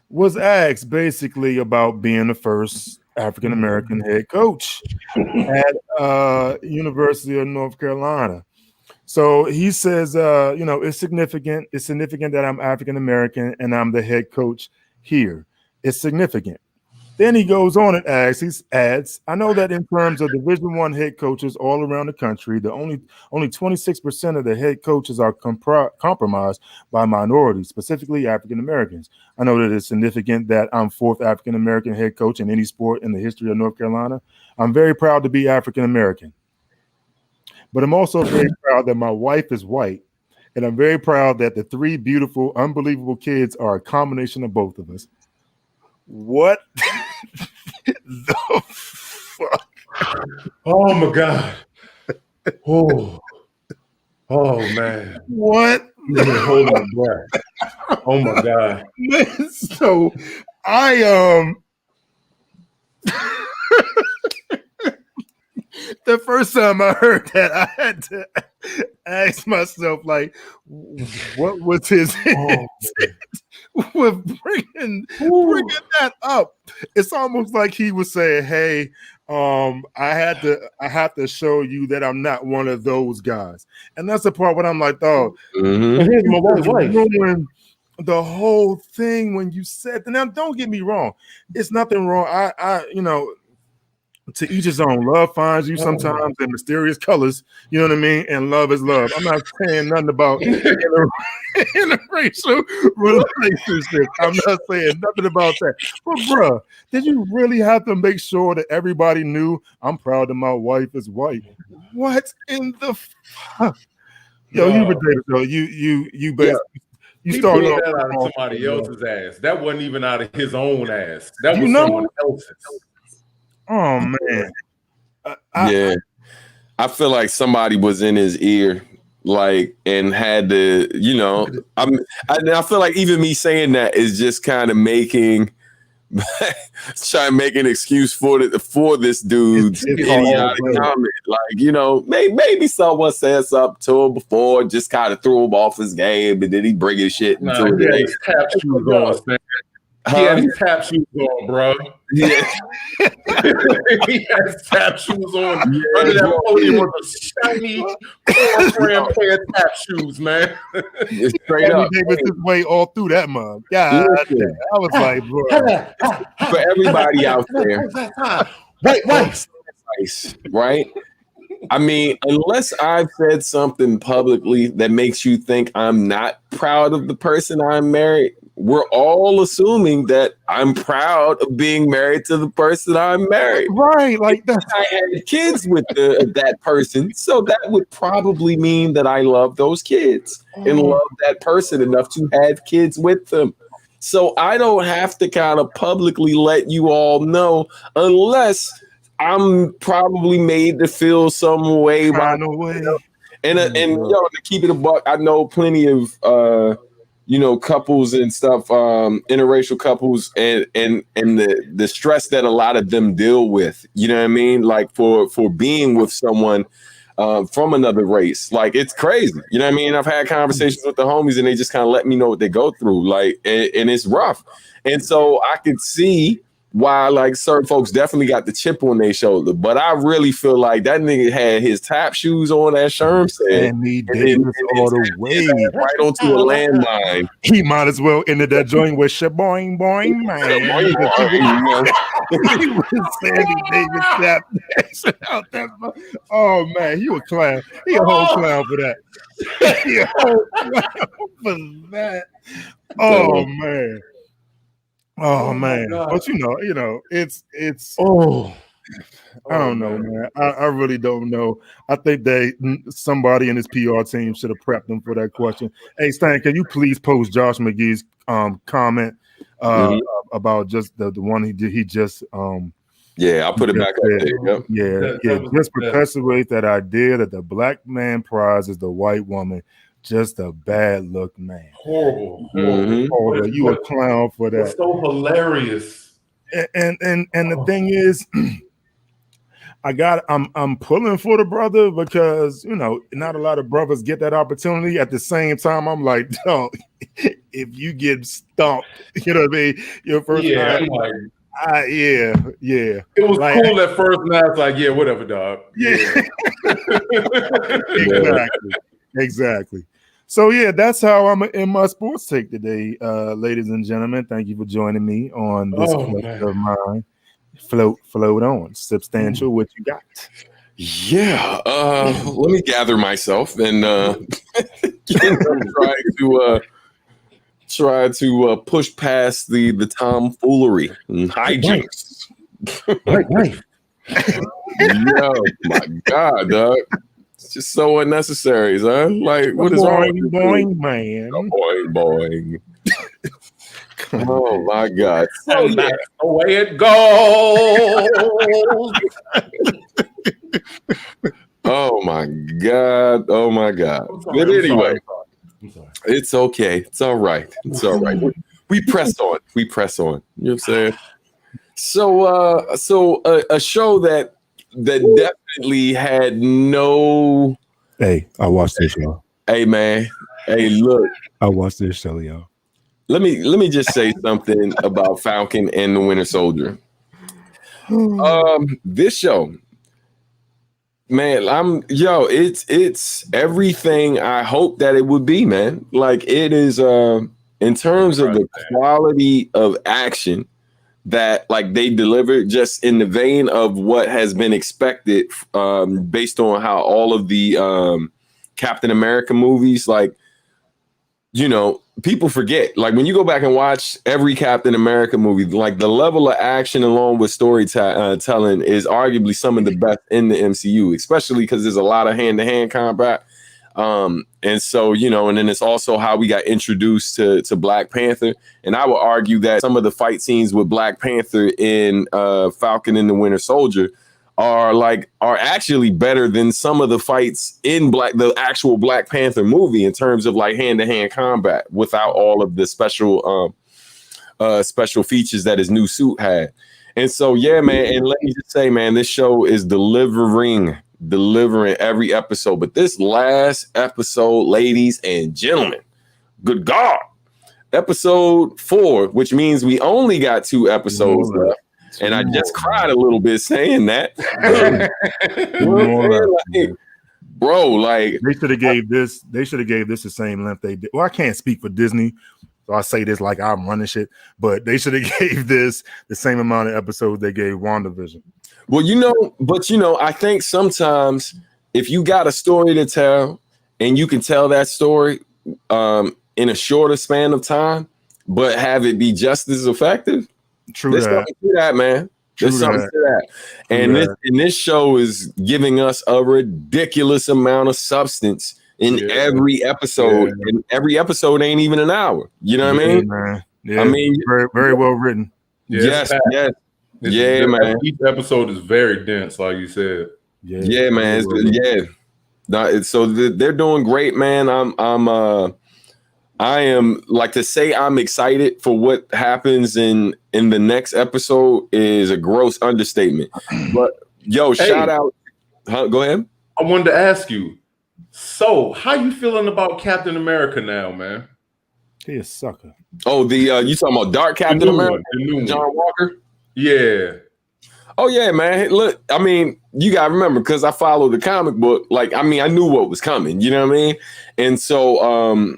[SPEAKER 2] was asked basically about being the first African-American head coach at University of North Carolina. So he says, it's significant. It's significant that I'm African-American and I'm the head coach here. It's significant. Then he goes on and adds, I know that in terms of Division I head coaches all around the country, the only 26% of the head coaches are compromised by minorities, specifically African Americans. I know that it's significant that I'm 4th African American head coach in any sport in the history of North Carolina. I'm very proud to be African American, but I'm also very proud that my wife is white and I'm very proud that the 3 beautiful, unbelievable kids are a combination of both of us. What the fuck?
[SPEAKER 3] Oh my God. Oh man.
[SPEAKER 2] What?
[SPEAKER 3] Hold my breath. Oh my God.
[SPEAKER 2] Man, so I the first time I heard that, I had to ask myself, like, what was his intent with bringing that up? It's almost like he was saying, "Hey, I have to show you that I'm not one of those guys," and that's the part when I'm like, "Oh,
[SPEAKER 3] Here's my wife."
[SPEAKER 2] ruined the whole thing when you said." And now, don't get me wrong, it's nothing wrong. I to each his own. Love finds you sometimes in mysterious colors. You know what I mean? And love is love. I'm not saying nothing about interracial relationships. I'm not saying nothing about that. But bruh, did you really have to make sure that everybody knew I'm proud that my wife is white? What in the fuck? Yo, you ridiculous. Yo, you basically you started
[SPEAKER 3] that out of somebody else's ass. That wasn't even out of his own ass. That was someone else's.
[SPEAKER 2] Oh man.
[SPEAKER 4] I feel like somebody was in his ear, like, and had to, I feel like even me saying that is just kind of trying to make an excuse for this dude's idiotic comment. Like, maybe someone said something to him before, just kind of threw him off his game, and then he bring his shit into it.
[SPEAKER 3] He had his tap shoes on, man. He had his tap shoes on, bro.
[SPEAKER 4] Yeah.
[SPEAKER 3] He had his tap shoes on under that podium with a shiny 4-gram pair of tap shoes, man.
[SPEAKER 4] Straight up.
[SPEAKER 2] Davis his way all through that month. God, I was like, bro.
[SPEAKER 4] For everybody out there, right? I mean, unless I've said something publicly that makes you think I'm not proud of the person I'm married, we're all assuming that I'm proud of being married to the person I'm married.
[SPEAKER 2] Right, like that.
[SPEAKER 4] I had kids with that person, so that would probably mean that I love those kids and love that person enough to have kids with them. So I don't have to kind of publicly let you all know unless I'm probably made to feel some way by
[SPEAKER 2] no way.
[SPEAKER 4] And to keep it a buck, I know plenty of couples and stuff, interracial couples, and the stress that a lot of them deal with. You know what I mean? Like for being with someone from another race, like it's crazy. You know what I mean? I've had conversations with the homies, and they just kind of let me know what they go through, like, and it's rough. And so I could see why, like, certain folks definitely got the chip on their shoulder, but I really feel like that nigga had his tap shoes on, as Sherm said,
[SPEAKER 2] and he did all the way
[SPEAKER 4] right onto a landmine.
[SPEAKER 2] He might as well ended that joint with shaboing boing, man. He was Sandy Davis tap that out that. Oh man, he a clown. He a whole clown for that. He a whole clown for that. Oh man. Oh man, but it's I don't know, man. I really don't know. I think somebody in his PR team should have prepped them for that question. Hey Stan, can you please post Josh McGee's comment about just the one he just
[SPEAKER 4] I'll put it back up there.
[SPEAKER 2] Yep. Just perpetuate that idea that the black man prize is the white woman. Just a bad look, man.
[SPEAKER 3] Horrible.
[SPEAKER 2] You a clown for that.
[SPEAKER 3] It's so hilarious.
[SPEAKER 2] And the thing is, I'm pulling for the brother because not a lot of brothers get that opportunity. At the same time, I'm like, no, if you get stomped, you know what I mean? Your first time, yeah.
[SPEAKER 3] It was like, cool at first, and I was like, yeah, whatever, dog.
[SPEAKER 2] Yeah. Exactly. So that's how I'm in my sports take today, ladies and gentlemen. Thank you for joining me on this of mine. Float on. Substantial, what you got?
[SPEAKER 4] Yeah. Let me gather myself and try to push past the tomfoolery and hijinks.
[SPEAKER 3] Right.
[SPEAKER 4] Yo, my God, dog. Just so unnecessary, son. Like, what is wrong with
[SPEAKER 2] boing, man?
[SPEAKER 4] Boing. Oh my God!
[SPEAKER 3] So that's the way it goes.
[SPEAKER 4] Oh my God! Oh my God! But anyway, I'm sorry. It's okay. It's all right. It's all right. We press on. We press on. You know what I'm saying? So a show that definitely had no.
[SPEAKER 2] Hey, I watched this, y'all.
[SPEAKER 4] Hey man. Hey, look.
[SPEAKER 2] I watched this show, y'all.
[SPEAKER 4] Let me just say something about Falcon and the Winter Soldier. This show, man, it's everything I hope that it would be, man. Like it is in terms of the quality of action that like they delivered, just in the vein of what has been expected, based on how all of the Captain America movies, like, you know, people forget, like when you go back and watch every Captain America movie, like the level of action along with storytelling is arguably some of the best in the MCU, especially because there's a lot of hand-to-hand combat. And so, you know, and then it's also how we got introduced to Black Panther. And I would argue that some of the fight scenes with Black Panther in Falcon and the Winter Soldier are actually better than some of the fights in the actual Black Panther movie in terms of like hand-to-hand combat without all of the special features that his new suit had. And so, yeah, man. And let me just say, man, this show is delivering every episode. But this last episode, ladies and gentlemen, good God, episode 4, which means we only got 2 episodes left. And I just cried a little bit saying that. Bro, like
[SPEAKER 2] they should have gave this the same length they did. Well, I can't speak for Disney, so I say this like I'm running shit, but they should have gave this the same amount of episodes they gave WandaVision.
[SPEAKER 4] Well, I think sometimes if you got a story to tell and you can tell that story in a shorter span of time, but have it be just as effective. There's something to that, man. There's something to that. And this show is giving us a ridiculous amount of substance in every episode. Yeah. And every episode ain't even an hour. You know what I mean?
[SPEAKER 2] Man. Yeah, I mean, very, very well written.
[SPEAKER 4] Yes. Man.
[SPEAKER 3] Each episode is very dense, like you said.
[SPEAKER 4] Yeah, man. So they're doing great, man. I am, like, to say I'm excited for what happens in the next episode is a gross understatement. But shout out. Go ahead.
[SPEAKER 3] I wanted to ask you. So, how you feeling about Captain America now, man?
[SPEAKER 2] He a sucker.
[SPEAKER 4] Oh, you talking about Dark Captain America? John Walker?
[SPEAKER 3] Yeah.
[SPEAKER 4] Oh yeah, man. Look, I mean, you gotta remember, because I followed the comic book. Like, I mean, I knew what was coming. You know what I mean? And so,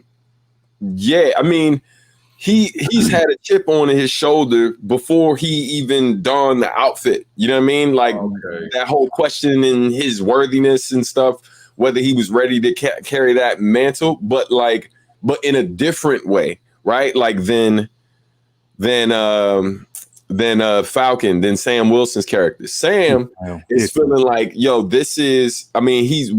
[SPEAKER 4] yeah, I mean, he's had a chip on his shoulder before he even donned the outfit. You know what I mean? Like that whole question in his worthiness and stuff, whether he was ready to carry that mantle, but in a different way, right? Like then Falcon, then Sam Wilson's character. Sam is feeling like, this is, I mean, he's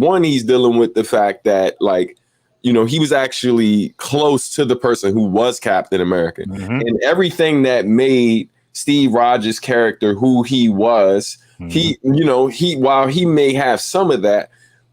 [SPEAKER 4] dealing with the fact that, like, he was actually close to the person who was Captain America. Mm-hmm. And everything that made Steve Rogers' character who he was, while he may have some of that,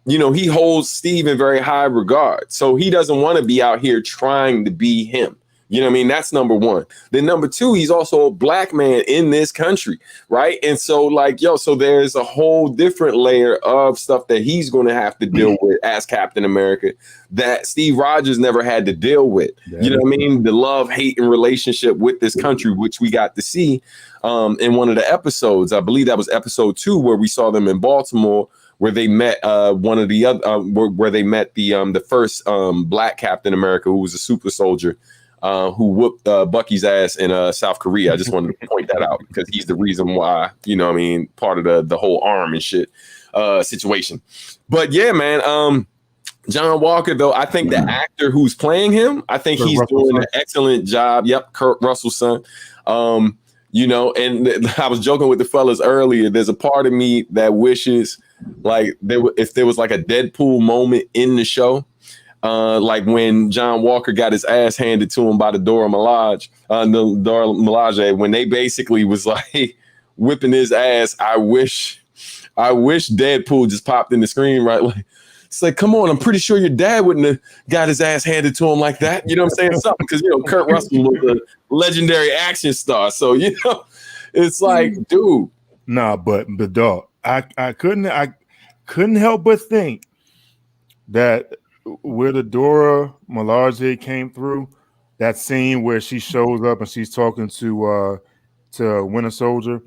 [SPEAKER 4] he holds Steve in very high regard. So he doesn't want to be out here trying to be him. You know what I mean? That's number one. Then number two, he's also a Black man in this country, right? And so so there's a whole different layer of stuff that he's going to have to deal with as Captain America that Steve Rogers never had to deal with. You know what I mean? The love, hate, and relationship with this country, which we got to see in one of the episodes. I believe that was episode 2, where we saw them in Baltimore, where they met where they met the first Black Captain America, who was a super soldier. Who whooped Bucky's ass in South Korea. I just wanted to point that out because he's the reason why, part of the whole arm and shit situation. But yeah, man, John Walker, though, I think the actor who's playing him, I think he's doing an excellent job. Yep, Kurt Russell's son. And I was joking with the fellas earlier. There's a part of me that wishes like if there was like a Deadpool moment in the show, like when John Walker got his ass handed to him by the Dora Milaje, when they basically was like whipping his ass. I wish Deadpool just popped in the screen, right? Like, it's like, come on, I'm pretty sure your dad wouldn't have got his ass handed to him like that. You know what I'm saying? Something, because, Kurt Russell was a legendary action star. So, it's like, dude.
[SPEAKER 2] Nah, but dog, I couldn't help but think that where the Dora Milaje came through, that scene where she shows up and she's talking to Winter Soldier,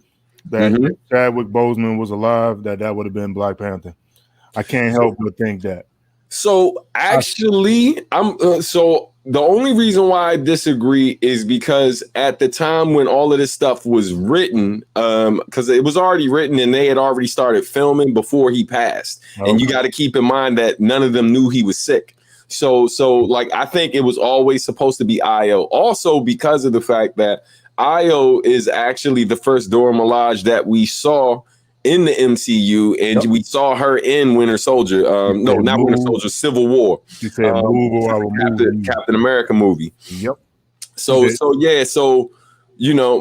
[SPEAKER 2] that if Chadwick Boseman was alive, that would have been Black Panther. I can't help but think that. So
[SPEAKER 4] actually, so the only reason why I disagree is because at the time when all of this stuff was written, because it was already written and they had already started filming before he passed. Okay. And you got to keep in mind that none of them knew he was sick. So like, I think it was always supposed to be Io. Also, because of the fact that Io is actually the first Dora Milaje that we saw in the MCU, and we saw her in Winter Soldier. No, not Winter Soldier, Civil War.
[SPEAKER 2] She said, "Move or I will move."
[SPEAKER 4] Captain America movie.
[SPEAKER 2] Yep.
[SPEAKER 4] So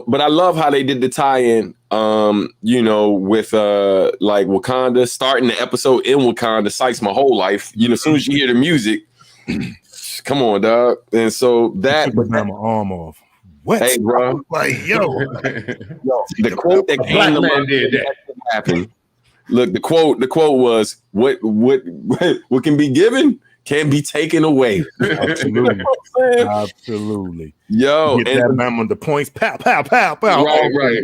[SPEAKER 4] but I love how they did the tie-in. With like Wakanda, starting the episode in Wakanda, Sykes my whole life. As soon as you hear the music, come on, dog. And so that
[SPEAKER 2] took my arm off. What?
[SPEAKER 4] Hey, bro.
[SPEAKER 2] Like, yo,
[SPEAKER 4] the quote that came to mind that happened. Look, the quote was, what can be given can be taken away.
[SPEAKER 2] Absolutely. Absolutely.
[SPEAKER 4] Yo,
[SPEAKER 2] get that man on the points. Pow, pow, pow, pow.
[SPEAKER 4] Right.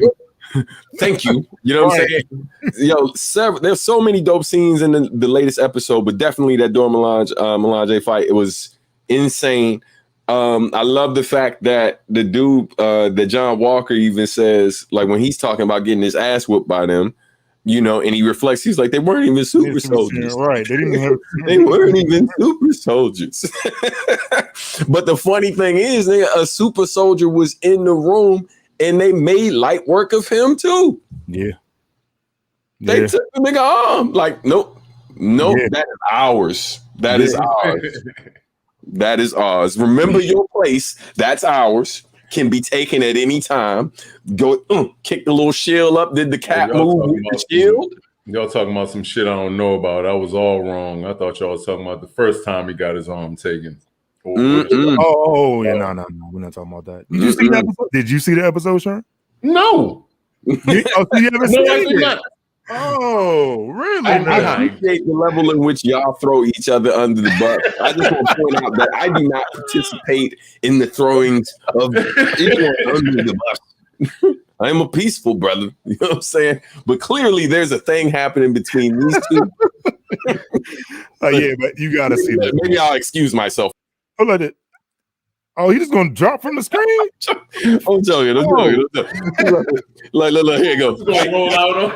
[SPEAKER 4] Thank you. You know what I'm saying? Yo, there's so many dope scenes in the latest episode, but definitely that Dora Milaje fight, it was insane. I love the fact that the dude that John Walker even says, like, when he's talking about getting his ass whooped by them, and he reflects, he's like, they weren't even super soldiers.
[SPEAKER 2] Right.
[SPEAKER 4] They weren't even super soldiers. But the funny thing is, a super soldier was in the room and they made light work of him too.
[SPEAKER 2] Yeah.
[SPEAKER 4] They took the nigga arm. Like, nope, that is ours. That is ours. That is ours. Remember your place. That's ours. Can be taken at any time. Go kick the little shield up. Did the cat move with the shield?
[SPEAKER 3] Y'all talking about some shit I don't know about. I was all wrong. I thought y'all was talking about the first time he got his arm taken.
[SPEAKER 2] Yeah, no, we're not talking about that. Did you see that episode? Did you see the episode, Sherm?
[SPEAKER 3] No.
[SPEAKER 2] You haven't seen it?
[SPEAKER 3] Not.
[SPEAKER 2] Oh, really?
[SPEAKER 4] I appreciate the level in which y'all throw each other under the bus. I just want to point out that I do not participate in the throwings of anyone under the bus. I am a peaceful brother. You know what I'm saying? But clearly there's a thing happening between these two.
[SPEAKER 2] Yeah, but you got to see that.
[SPEAKER 4] Maybe I'll excuse myself.
[SPEAKER 2] Hold on. Oh, he's just going to drop from the screen?
[SPEAKER 4] I'm telling you. Look, here you go.
[SPEAKER 3] Gonna roll out on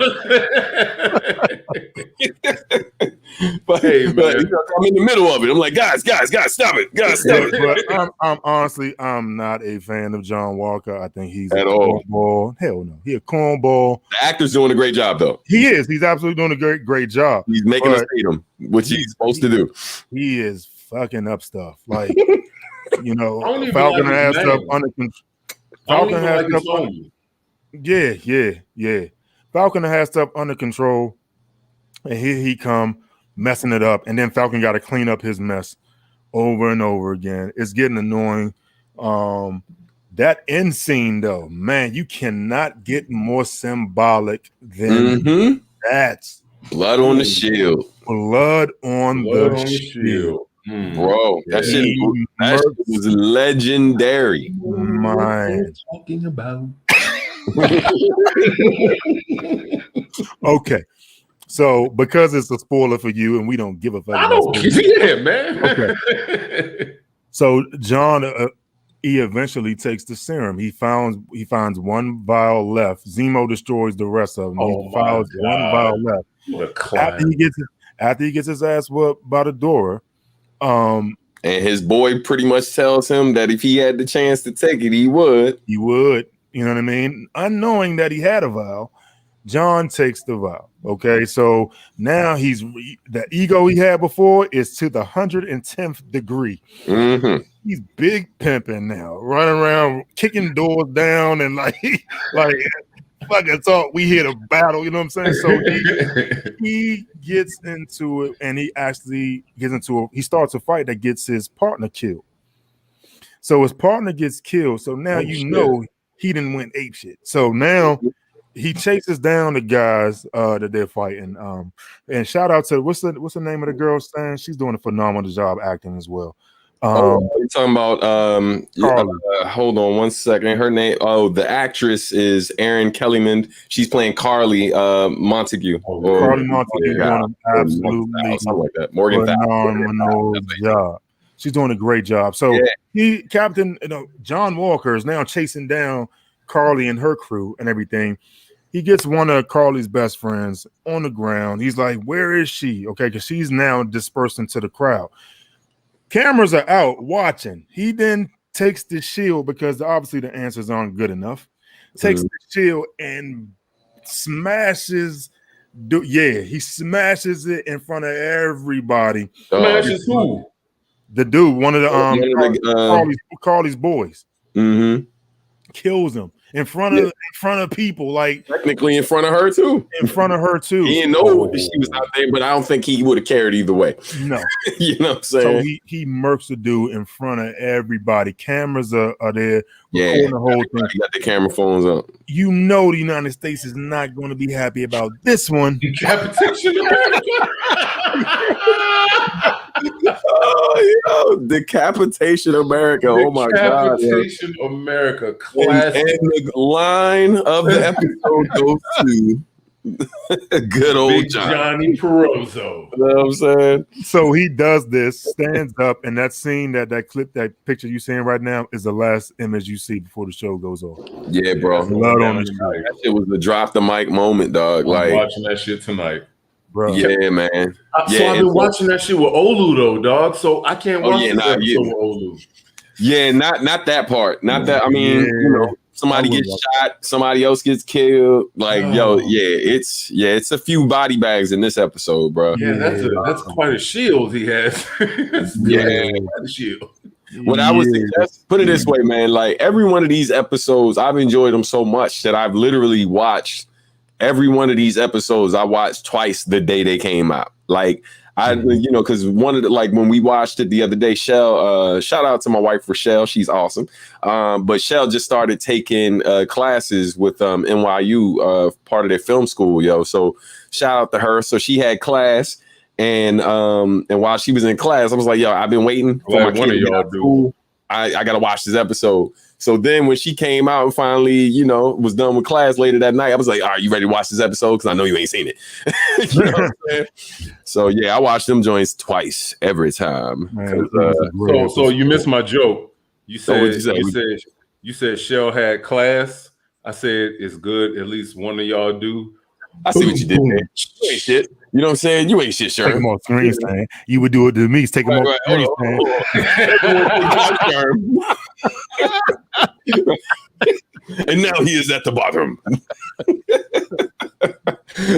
[SPEAKER 4] but I'm in the middle of it. I'm like, guys, stop it.
[SPEAKER 2] But I'm honestly, I'm not a fan of John Walker. I think he's
[SPEAKER 4] a
[SPEAKER 2] cornball. Hell no. He a cornball.
[SPEAKER 4] The actor's doing a great job, though.
[SPEAKER 2] He is. He's absolutely doing a great job.
[SPEAKER 4] He's making us hate him, which he's supposed to do.
[SPEAKER 2] He is fucking up stuff. Like, Falcon has stuff under control. Falcon has stuff. Yeah. Falcon has stuff under control, and here he come messing it up, and then Falcon got to clean up his mess over and over again. It's getting annoying. That end scene, though, man, you cannot get more symbolic than that.
[SPEAKER 4] Blood on the shield.
[SPEAKER 2] Blood on the shield.
[SPEAKER 4] Bro, that shit was legendary.
[SPEAKER 2] Man.
[SPEAKER 3] Talking about.
[SPEAKER 2] Okay. So because it's a spoiler for you and we don't give a fuck.
[SPEAKER 3] I don't care, man.
[SPEAKER 2] Okay. So John he eventually takes the serum. He finds one vial left. Zemo destroys the rest of them. He finds one vial left. After he gets his ass whooped by the Dora.
[SPEAKER 4] And his boy pretty much tells him that if he had the chance to take it, he would.
[SPEAKER 2] You know what I mean? Unknowing that he had a vial, John takes the vow. Okay, so now the ego he had before is to the 110th degree.
[SPEAKER 4] Mm-hmm.
[SPEAKER 2] He's big pimping now, running around kicking doors down and like fucking thought we hit a battle. You know what I'm saying? So he gets into it, and he actually he starts a fight that gets his partner killed. So his partner gets killed. So now know he didn't win ape shit. So now he chases down the guys that they're fighting. And shout out to what's the name of the girl saying? She's doing a phenomenal job acting as well.
[SPEAKER 4] You're talking about hold on one second. Her name, the actress is Erin Kellyman. She's playing Carly Montague.
[SPEAKER 2] Carly Montague doing absolutely
[SPEAKER 4] something like that. Morgan
[SPEAKER 2] phenomenal job. She's doing a great job. So John Walker is now chasing down Carly and her crew and everything. He gets one of Carly's best friends on the ground. He's like, "Where is she?" Okay, because she's now dispersed into the crowd. Cameras are out watching. He then takes the shield because obviously the answers aren't good enough. Takes the shield and smashes. He smashes it in front of everybody.
[SPEAKER 3] Smashes who?
[SPEAKER 2] The dude, one of the Carly's boys.
[SPEAKER 4] Mm-hmm.
[SPEAKER 2] Kills him in front of people, like
[SPEAKER 4] technically in front of her too.
[SPEAKER 2] In front of her too.
[SPEAKER 4] He didn't know she was out there, but I don't think he would have cared either way.
[SPEAKER 2] No,
[SPEAKER 4] you know what I'm saying?
[SPEAKER 2] So he murks the dude in front of everybody. Cameras are there. Recording the whole thing.
[SPEAKER 4] Got the camera phones up.
[SPEAKER 2] You know the United States is not going to be happy about this one.
[SPEAKER 3] Decapitation America.
[SPEAKER 4] Decapitation America. Oh my God.
[SPEAKER 3] Decapitation America. Classic.
[SPEAKER 4] And the line of the episode goes to good old
[SPEAKER 3] Big Johnny Perozzo.
[SPEAKER 4] You know what I'm saying?
[SPEAKER 2] So he does this, stands up, and that scene, that clip, that picture you're seeing right now is the last image you see before the show goes off.
[SPEAKER 4] Yeah, bro.
[SPEAKER 2] Blood on the
[SPEAKER 4] street. That shit was the drop the mic moment, dog.
[SPEAKER 3] I'm watching that shit tonight.
[SPEAKER 2] Bro.
[SPEAKER 4] Yeah, man.
[SPEAKER 3] So I've been watching that shit with Olu though, dog. So I can't watch this episode with Olu.
[SPEAKER 4] Yeah, not that part. Not that. I mean, you know, somebody gets shot, somebody else gets killed. Like, it's a few body bags in this episode, bro.
[SPEAKER 3] Yeah, that's quite a shield he has. Quite a shield.
[SPEAKER 4] What I would suggest, put it this way, man. Like every one of these episodes, I've enjoyed them so much that I've literally watched every one of these episodes. I watched twice the day they came out. Like because one of the, like when we watched it the other day, Shell, shout out to my wife Rochelle, she's awesome. But Shell just started taking classes with NYU, part of their film school, yo. So shout out to her. So she had class, and while she was in class, I was like, yo, I've been waiting for my
[SPEAKER 3] one of y'all do.
[SPEAKER 4] I gotta watch this episode. So then when she came out and finally, was done with class later that night, I was like, all right, you ready to watch this episode? Because I know you ain't seen it. You know what I'm saying? So yeah, I watched them joints twice every time.
[SPEAKER 3] So you missed my joke. You said you said Shell had class. I said it's good. At least one of y'all do.
[SPEAKER 4] I see what you did there. You ain't shit. You know what I'm saying? You ain't shit, Sherm.
[SPEAKER 2] Take him off screen, man. You would do it to me. Take him off screen,
[SPEAKER 4] And now he is at the bottom. You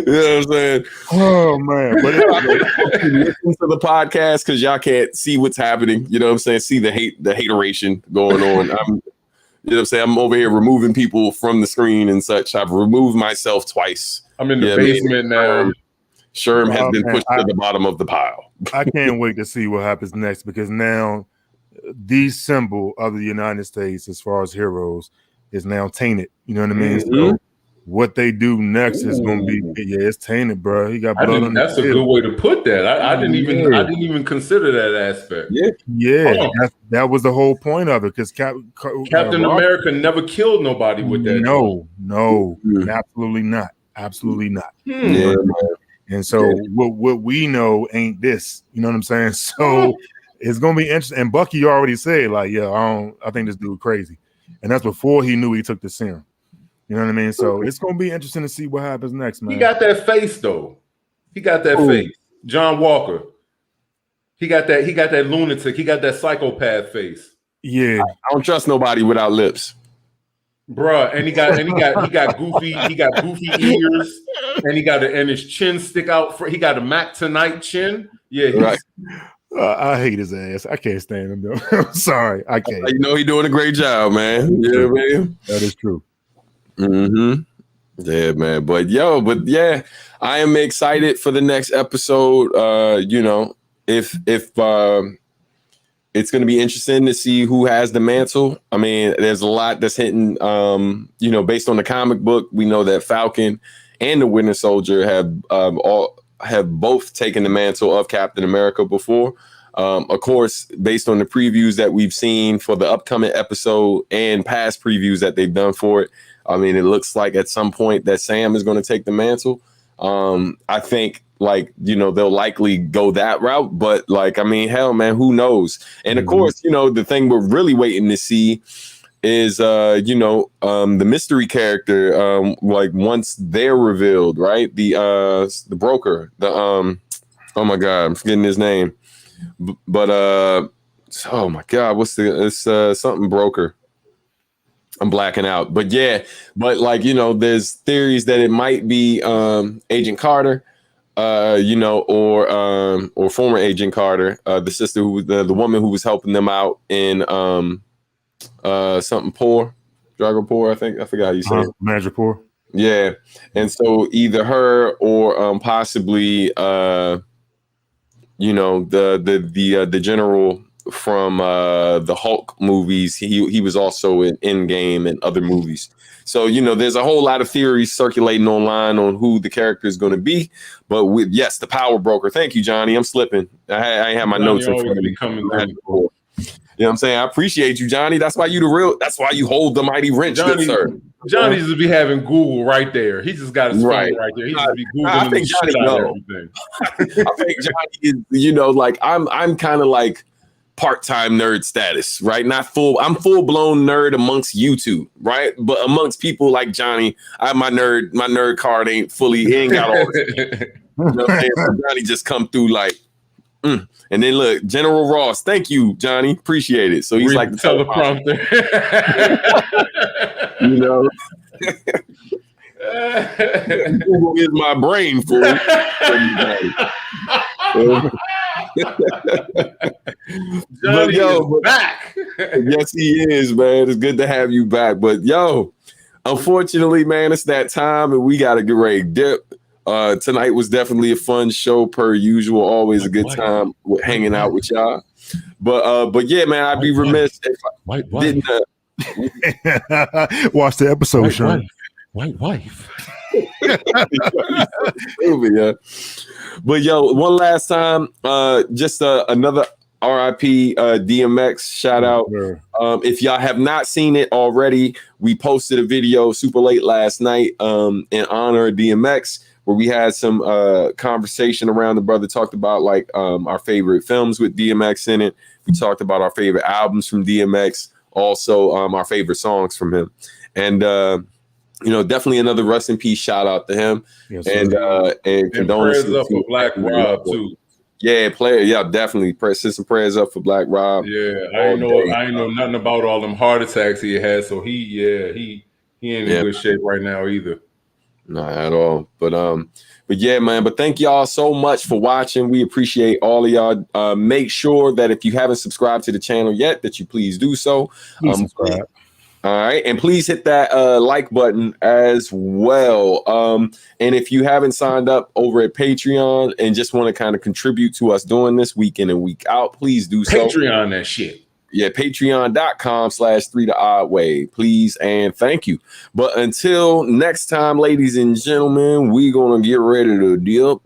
[SPEAKER 4] know what I'm saying?
[SPEAKER 2] Oh man! But
[SPEAKER 4] listen to the podcast because y'all can't see what's happening. You know what I'm saying? See the hateration going on. You know what I'm saying? I'm over here removing people from the screen and such. I've removed myself twice.
[SPEAKER 3] I'm in the basement now.
[SPEAKER 4] Sherm has been pushed to the bottom of the pile.
[SPEAKER 2] I can't wait to see what happens next, because now the symbol of the United States, as far as heroes, is now tainted. You know what I mean?
[SPEAKER 4] Mm-hmm.
[SPEAKER 2] So what they do next is going to be, it's tainted, bro. He got blood on
[SPEAKER 3] that's a good way to put that. I didn't even consider that aspect.
[SPEAKER 2] That was the whole point of it, because Captain
[SPEAKER 3] America never killed nobody with that.
[SPEAKER 2] No, absolutely not.
[SPEAKER 4] Yeah,
[SPEAKER 2] and so what we know ain't this. You know what I'm saying? So it's gonna be interesting. And Bucky already said, like, I think this dude crazy, and that's before he knew he took the serum. You know what I mean? So it's gonna be interesting to see what happens next, man.
[SPEAKER 3] He got that face though. He got that face. John Walker. He got that lunatic. He got that psychopath face.
[SPEAKER 2] Yeah,
[SPEAKER 4] I don't trust nobody without lips.
[SPEAKER 3] Bruh, and he got goofy ears, and his chin stick out. He got a Mac Tonight chin. Yeah,
[SPEAKER 4] Right.
[SPEAKER 2] I hate his ass. I can't stand him though. I'm sorry, I can't.
[SPEAKER 4] You know, he's doing a great job, man. Yeah, man.
[SPEAKER 2] That is true.
[SPEAKER 4] Mm-hmm. Yeah, man. But yeah, I am excited for the next episode. You know, if it's going to be interesting to see who has the mantle. I mean, there's a lot that's hitting. You know, based on the comic book, we know that Falcon and the Winter Soldier have both taken the mantle of Captain America before. Of course, based on the previews that we've seen for the upcoming episode and past previews that they've done for it, I mean, it looks like at some point that Sam is going to take the mantle. I think, like, you know, they'll likely go that route. But, like, I mean, hell, man, who knows? And, of course, you know, the thing we're really waiting to see is, you know, the mystery character, like, once they're revealed, right? The broker, oh, my God, I'm forgetting his name. But, oh, my God, it's something broker. I'm blacking out, but yeah, like, you know, there's theories that it might be Agent Carter, you know, or former Agent Carter, the sister who the woman who was helping them out in something poor, Drago Poor, I think. I forgot how you say it.
[SPEAKER 2] Magic Poor.
[SPEAKER 4] Yeah, and so either her or possibly you know, the general from the Hulk movies. He was also in Endgame and other movies. So, you know, there's a whole lot of theories circulating online on who the character is going to be. But the power broker. Thank you, Johnny. I'm slipping. I have my notes in front of me. You know what I'm saying? I appreciate you, Johnny. That's why that's why you hold the mighty wrench, good sir.
[SPEAKER 3] Johnny just be having Google right there. He just got his phone right there. He just be Googling. I think Johnny knows everything.
[SPEAKER 4] I think Johnny is, you know, like I'm kind of like part-time nerd status, right? I'm full-blown nerd amongst you two, right? But amongst people like Johnny, my nerd card ain't got all this. You know what I'm saying? So Johnny just come through like, and then look, General Ross, thank you, Johnny, appreciate it. So he's like the
[SPEAKER 3] teleprompter.
[SPEAKER 4] You know, Google is my brain for
[SPEAKER 3] Johnny is back.
[SPEAKER 4] Yes, he is, man. It's good to have you back. But unfortunately, man, it's that time and we gotta get ready to dip. Tonight was definitely a fun show per usual. Always a good time with hanging out with y'all. But yeah, man, I'd be remiss if I didn't
[SPEAKER 2] watch the episode, Sherm.
[SPEAKER 3] White wife.
[SPEAKER 4] Yeah. But one last time, just another RIP DMX shout out. If y'all have not seen it already, we posted a video super late last night in honor of DMX, where we had some conversation around. The brother talked about like our favorite films with DMX in it. We talked about our favorite albums from DMX, also our favorite songs from him. And you know, definitely another rest in peace shout out to him. Yes, and condolences
[SPEAKER 3] prayers up for Black Rob too.
[SPEAKER 4] Yeah, definitely. Send some prayers up for Black Rob.
[SPEAKER 3] Yeah, I ain't know nothing about all them heart attacks he had. So he ain't in good shape right now either.
[SPEAKER 4] Not at all. But yeah, man. But thank y'all so much for watching. We appreciate all of y'all. Make sure that if you haven't subscribed to the channel yet, that you please do so.
[SPEAKER 2] Subscribe.
[SPEAKER 4] All right, and please hit that like button as well. And if you haven't signed up over at Patreon and just want to kind of contribute to us doing this week in and week out, please do so.
[SPEAKER 3] Patreon that shit.
[SPEAKER 4] Yeah, patreon.com/3 the odd way. Please and thank you. But until next time, ladies and gentlemen, we're gonna get ready to dip.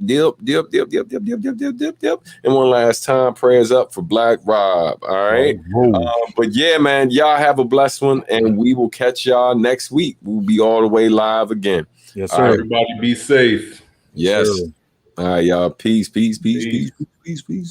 [SPEAKER 4] And one last time, prayers up for Black Rob. All right. But yeah, man, y'all have a blessed one, and we will catch y'all next week. We'll be all the way live again.
[SPEAKER 2] Yes, sir.
[SPEAKER 3] Everybody be safe.
[SPEAKER 4] Yes. All right, y'all. Peace.